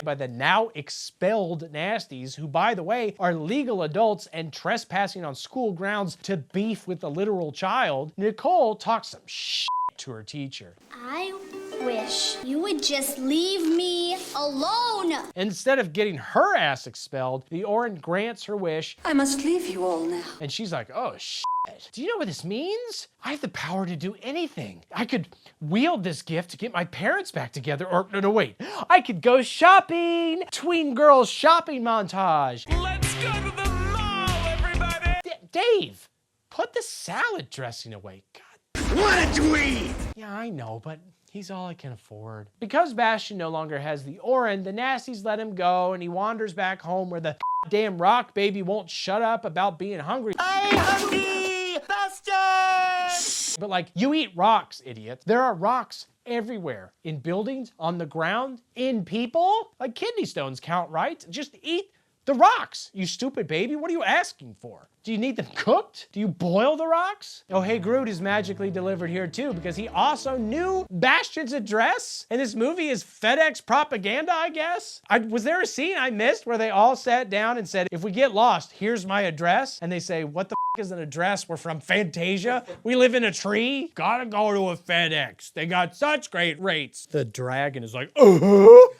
by the now expelled nasties, who, by the way, are legal adults and trespassing on school grounds to beef with the literal child, Nicole talks some shit to her teacher. I wish you would just leave me alone. Instead of getting her ass expelled, the Orin grants her wish. I must leave you all now. And she's like, oh shit. Do you know what this means? I have the power to do anything. I could wield this gift to get my parents back together, or no, wait. I could go shopping. Tween girls shopping montage. Let's go to the mall, everybody! Dave, put the salad dressing away. God. What a dweeb! Yeah, I know, but he's all I can afford. Because Bastion no longer has the Orin, the nasties let him go, and he wanders back home where the damn rock baby won't shut up about being hungry. I'm hungry, Bastion! But like, you eat rocks, idiot. There are rocks everywhere. In buildings, on the ground, in people. Like kidney stones count, right? Just eat the rocks, you stupid baby. What are you asking for? Do you need them cooked? Do you boil the rocks? Oh, hey, Groot is magically delivered here too, because he also knew Bastion's address, and this movie is FedEx propaganda, I guess. Was there a scene I missed where they all sat down and said, if we get lost, here's my address? And they say, what the is an address? We're from Fantasia. We live in a tree. Gotta go to a FedEx. They got such great rates. The dragon is like,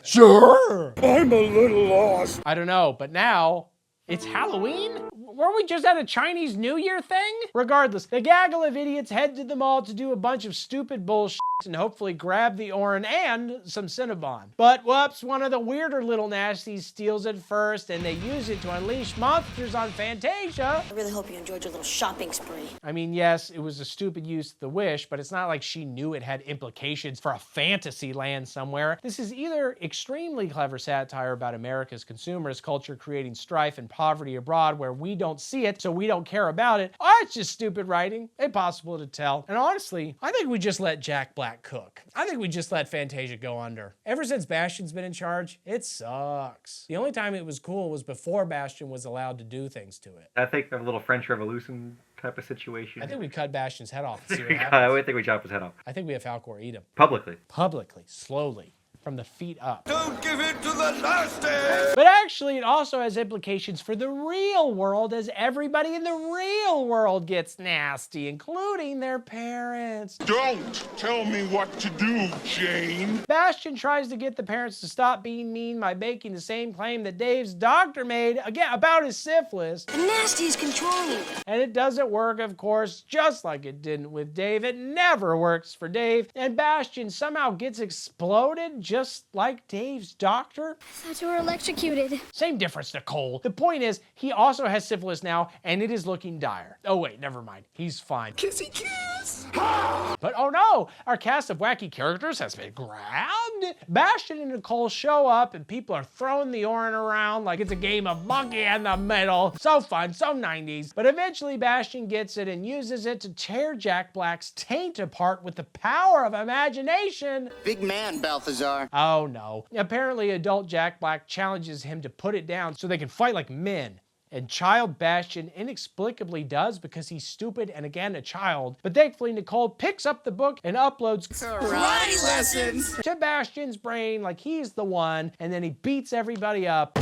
sure. I'm a little lost. I don't know, but now it's Halloween? Were we just at a Chinese New Year thing? Regardless, the gaggle of idiots head to the mall to do a bunch of stupid bullshit and hopefully grab the Orin and some Cinnabon. But whoops, one of the weirder little nasties steals it first, and they use it to unleash monsters on Fantasia. I really hope you enjoyed your little shopping spree. I mean, yes, it was a stupid use of the wish, but it's not like she knew it had implications for a fantasy land somewhere. This is either extremely clever satire about America's consumers culture creating strife and poverty abroad where we don't see it, so we don't care about it, or it's just stupid writing. Impossible to tell. And honestly, I think we just let Jack Black cook. I think we just let Fantasia go under. Ever since Bastion's been in charge, it sucks. The only time it was cool was before Bastion was allowed to do things to it. I think a little French Revolution type of situation. I think we cut Bastion's head off. And see what I think we chop his head off. I think we have Falkor eat him. Publicly. Publicly, slowly, from the feet up. Don't give it to the nasty! But actually, it also has implications for the real world, as everybody in the real world gets nasty, including their parents. Don't tell me what to do, Jane. Bastion tries to get the parents to stop being mean by making the same claim that Dave's doctor made, again, about his syphilis. The nasty is controlling. And it doesn't work, of course, just like it didn't with Dave. It never works for Dave. And Bastion somehow gets exploded, just like Dave's doctor. I thought you were electrocuted. Same difference, Nicole. The point is, he also has syphilis now, and it is looking dire. Oh wait, never mind. He's fine. Kissy kiss! But oh no, our cast of wacky characters has been grabbed. Bastion and Nicole show up, and people are throwing the Orin around like it's a game of monkey in the middle. So fun, so 90s. But eventually, Bastion gets it and uses it to tear Jack Black's taint apart with the power of imagination. Big man, Balthazar. Oh no. Apparently, adult Jack Black challenges him to put it down so they can fight like men. And child Bastion inexplicably does because he's stupid and again a child. But thankfully, Nicole picks up the book and uploads karate lessons to Bastion's brain like he's the one, and then he beats everybody up.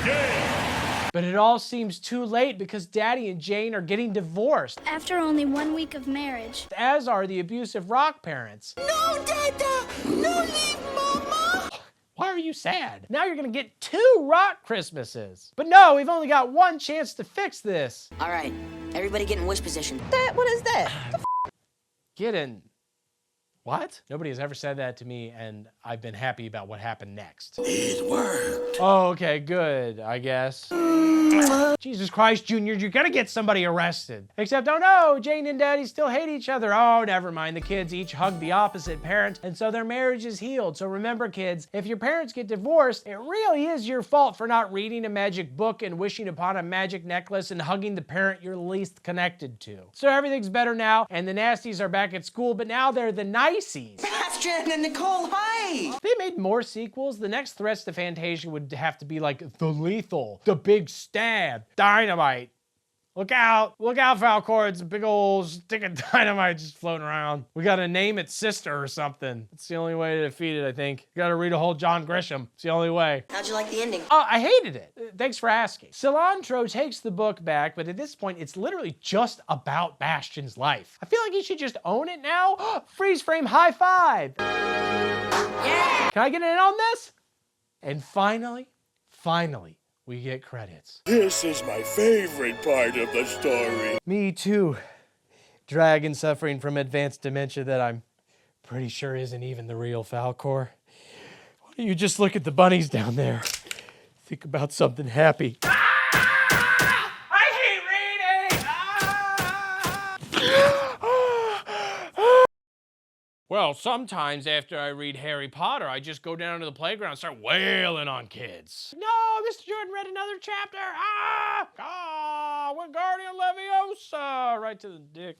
Yeah. But it all seems too late because Daddy and Jane are getting divorced. After only 1 week of marriage. As are the abusive rock parents. No, Dada! No, leave Mama! Why are you sad? Now you're gonna get 2 rock Christmases. But no, we've only got 1 chance to fix this. All right, everybody get in wish position. What is that? Get in. What? Nobody has ever said that to me, and I've been happy about what happened next. It worked. Oh, okay, good, I guess. Jesus Christ, Junior, you gotta get somebody arrested. Except, oh no, Jane and Daddy still hate each other. Oh, never mind, the kids each hug the opposite parent, and so their marriage is healed. So remember, kids, if your parents get divorced, it really is your fault for not reading a magic book and wishing upon a magic necklace and hugging the parent you're least connected to. So everything's better now, and the nasties are back at school, but now they're the niceys. Bastian and Nicole, hi! If they made more sequels, the next threats to Fantasia would have to be like the lethal, the big stab, dynamite. Look out, Falkor, it's a big old stick of dynamite just floating around. We gotta name its sister or something. It's the only way to defeat it, I think. You gotta read a whole John Grisham. It's the only way. How'd you like the ending? Oh, I hated it. Thanks for asking. Cilantro takes the book back, but at this point, it's literally just about Bastian's life. I feel like he should just own it now. Freeze frame high five. Yeah! Can I get in on this? And finally, we get credits. This is my favorite part of the story. Me too. Dragon suffering from advanced dementia that I'm pretty sure isn't even the real Falkor. Why don't you just look at the bunnies down there? Think about something happy. I hate reading! Well, sometimes after I read Harry Potter, I just go down to the playground and start wailing on kids. No, Mr. Jordan read another chapter. Wingardium Leviosa! Right to the dick.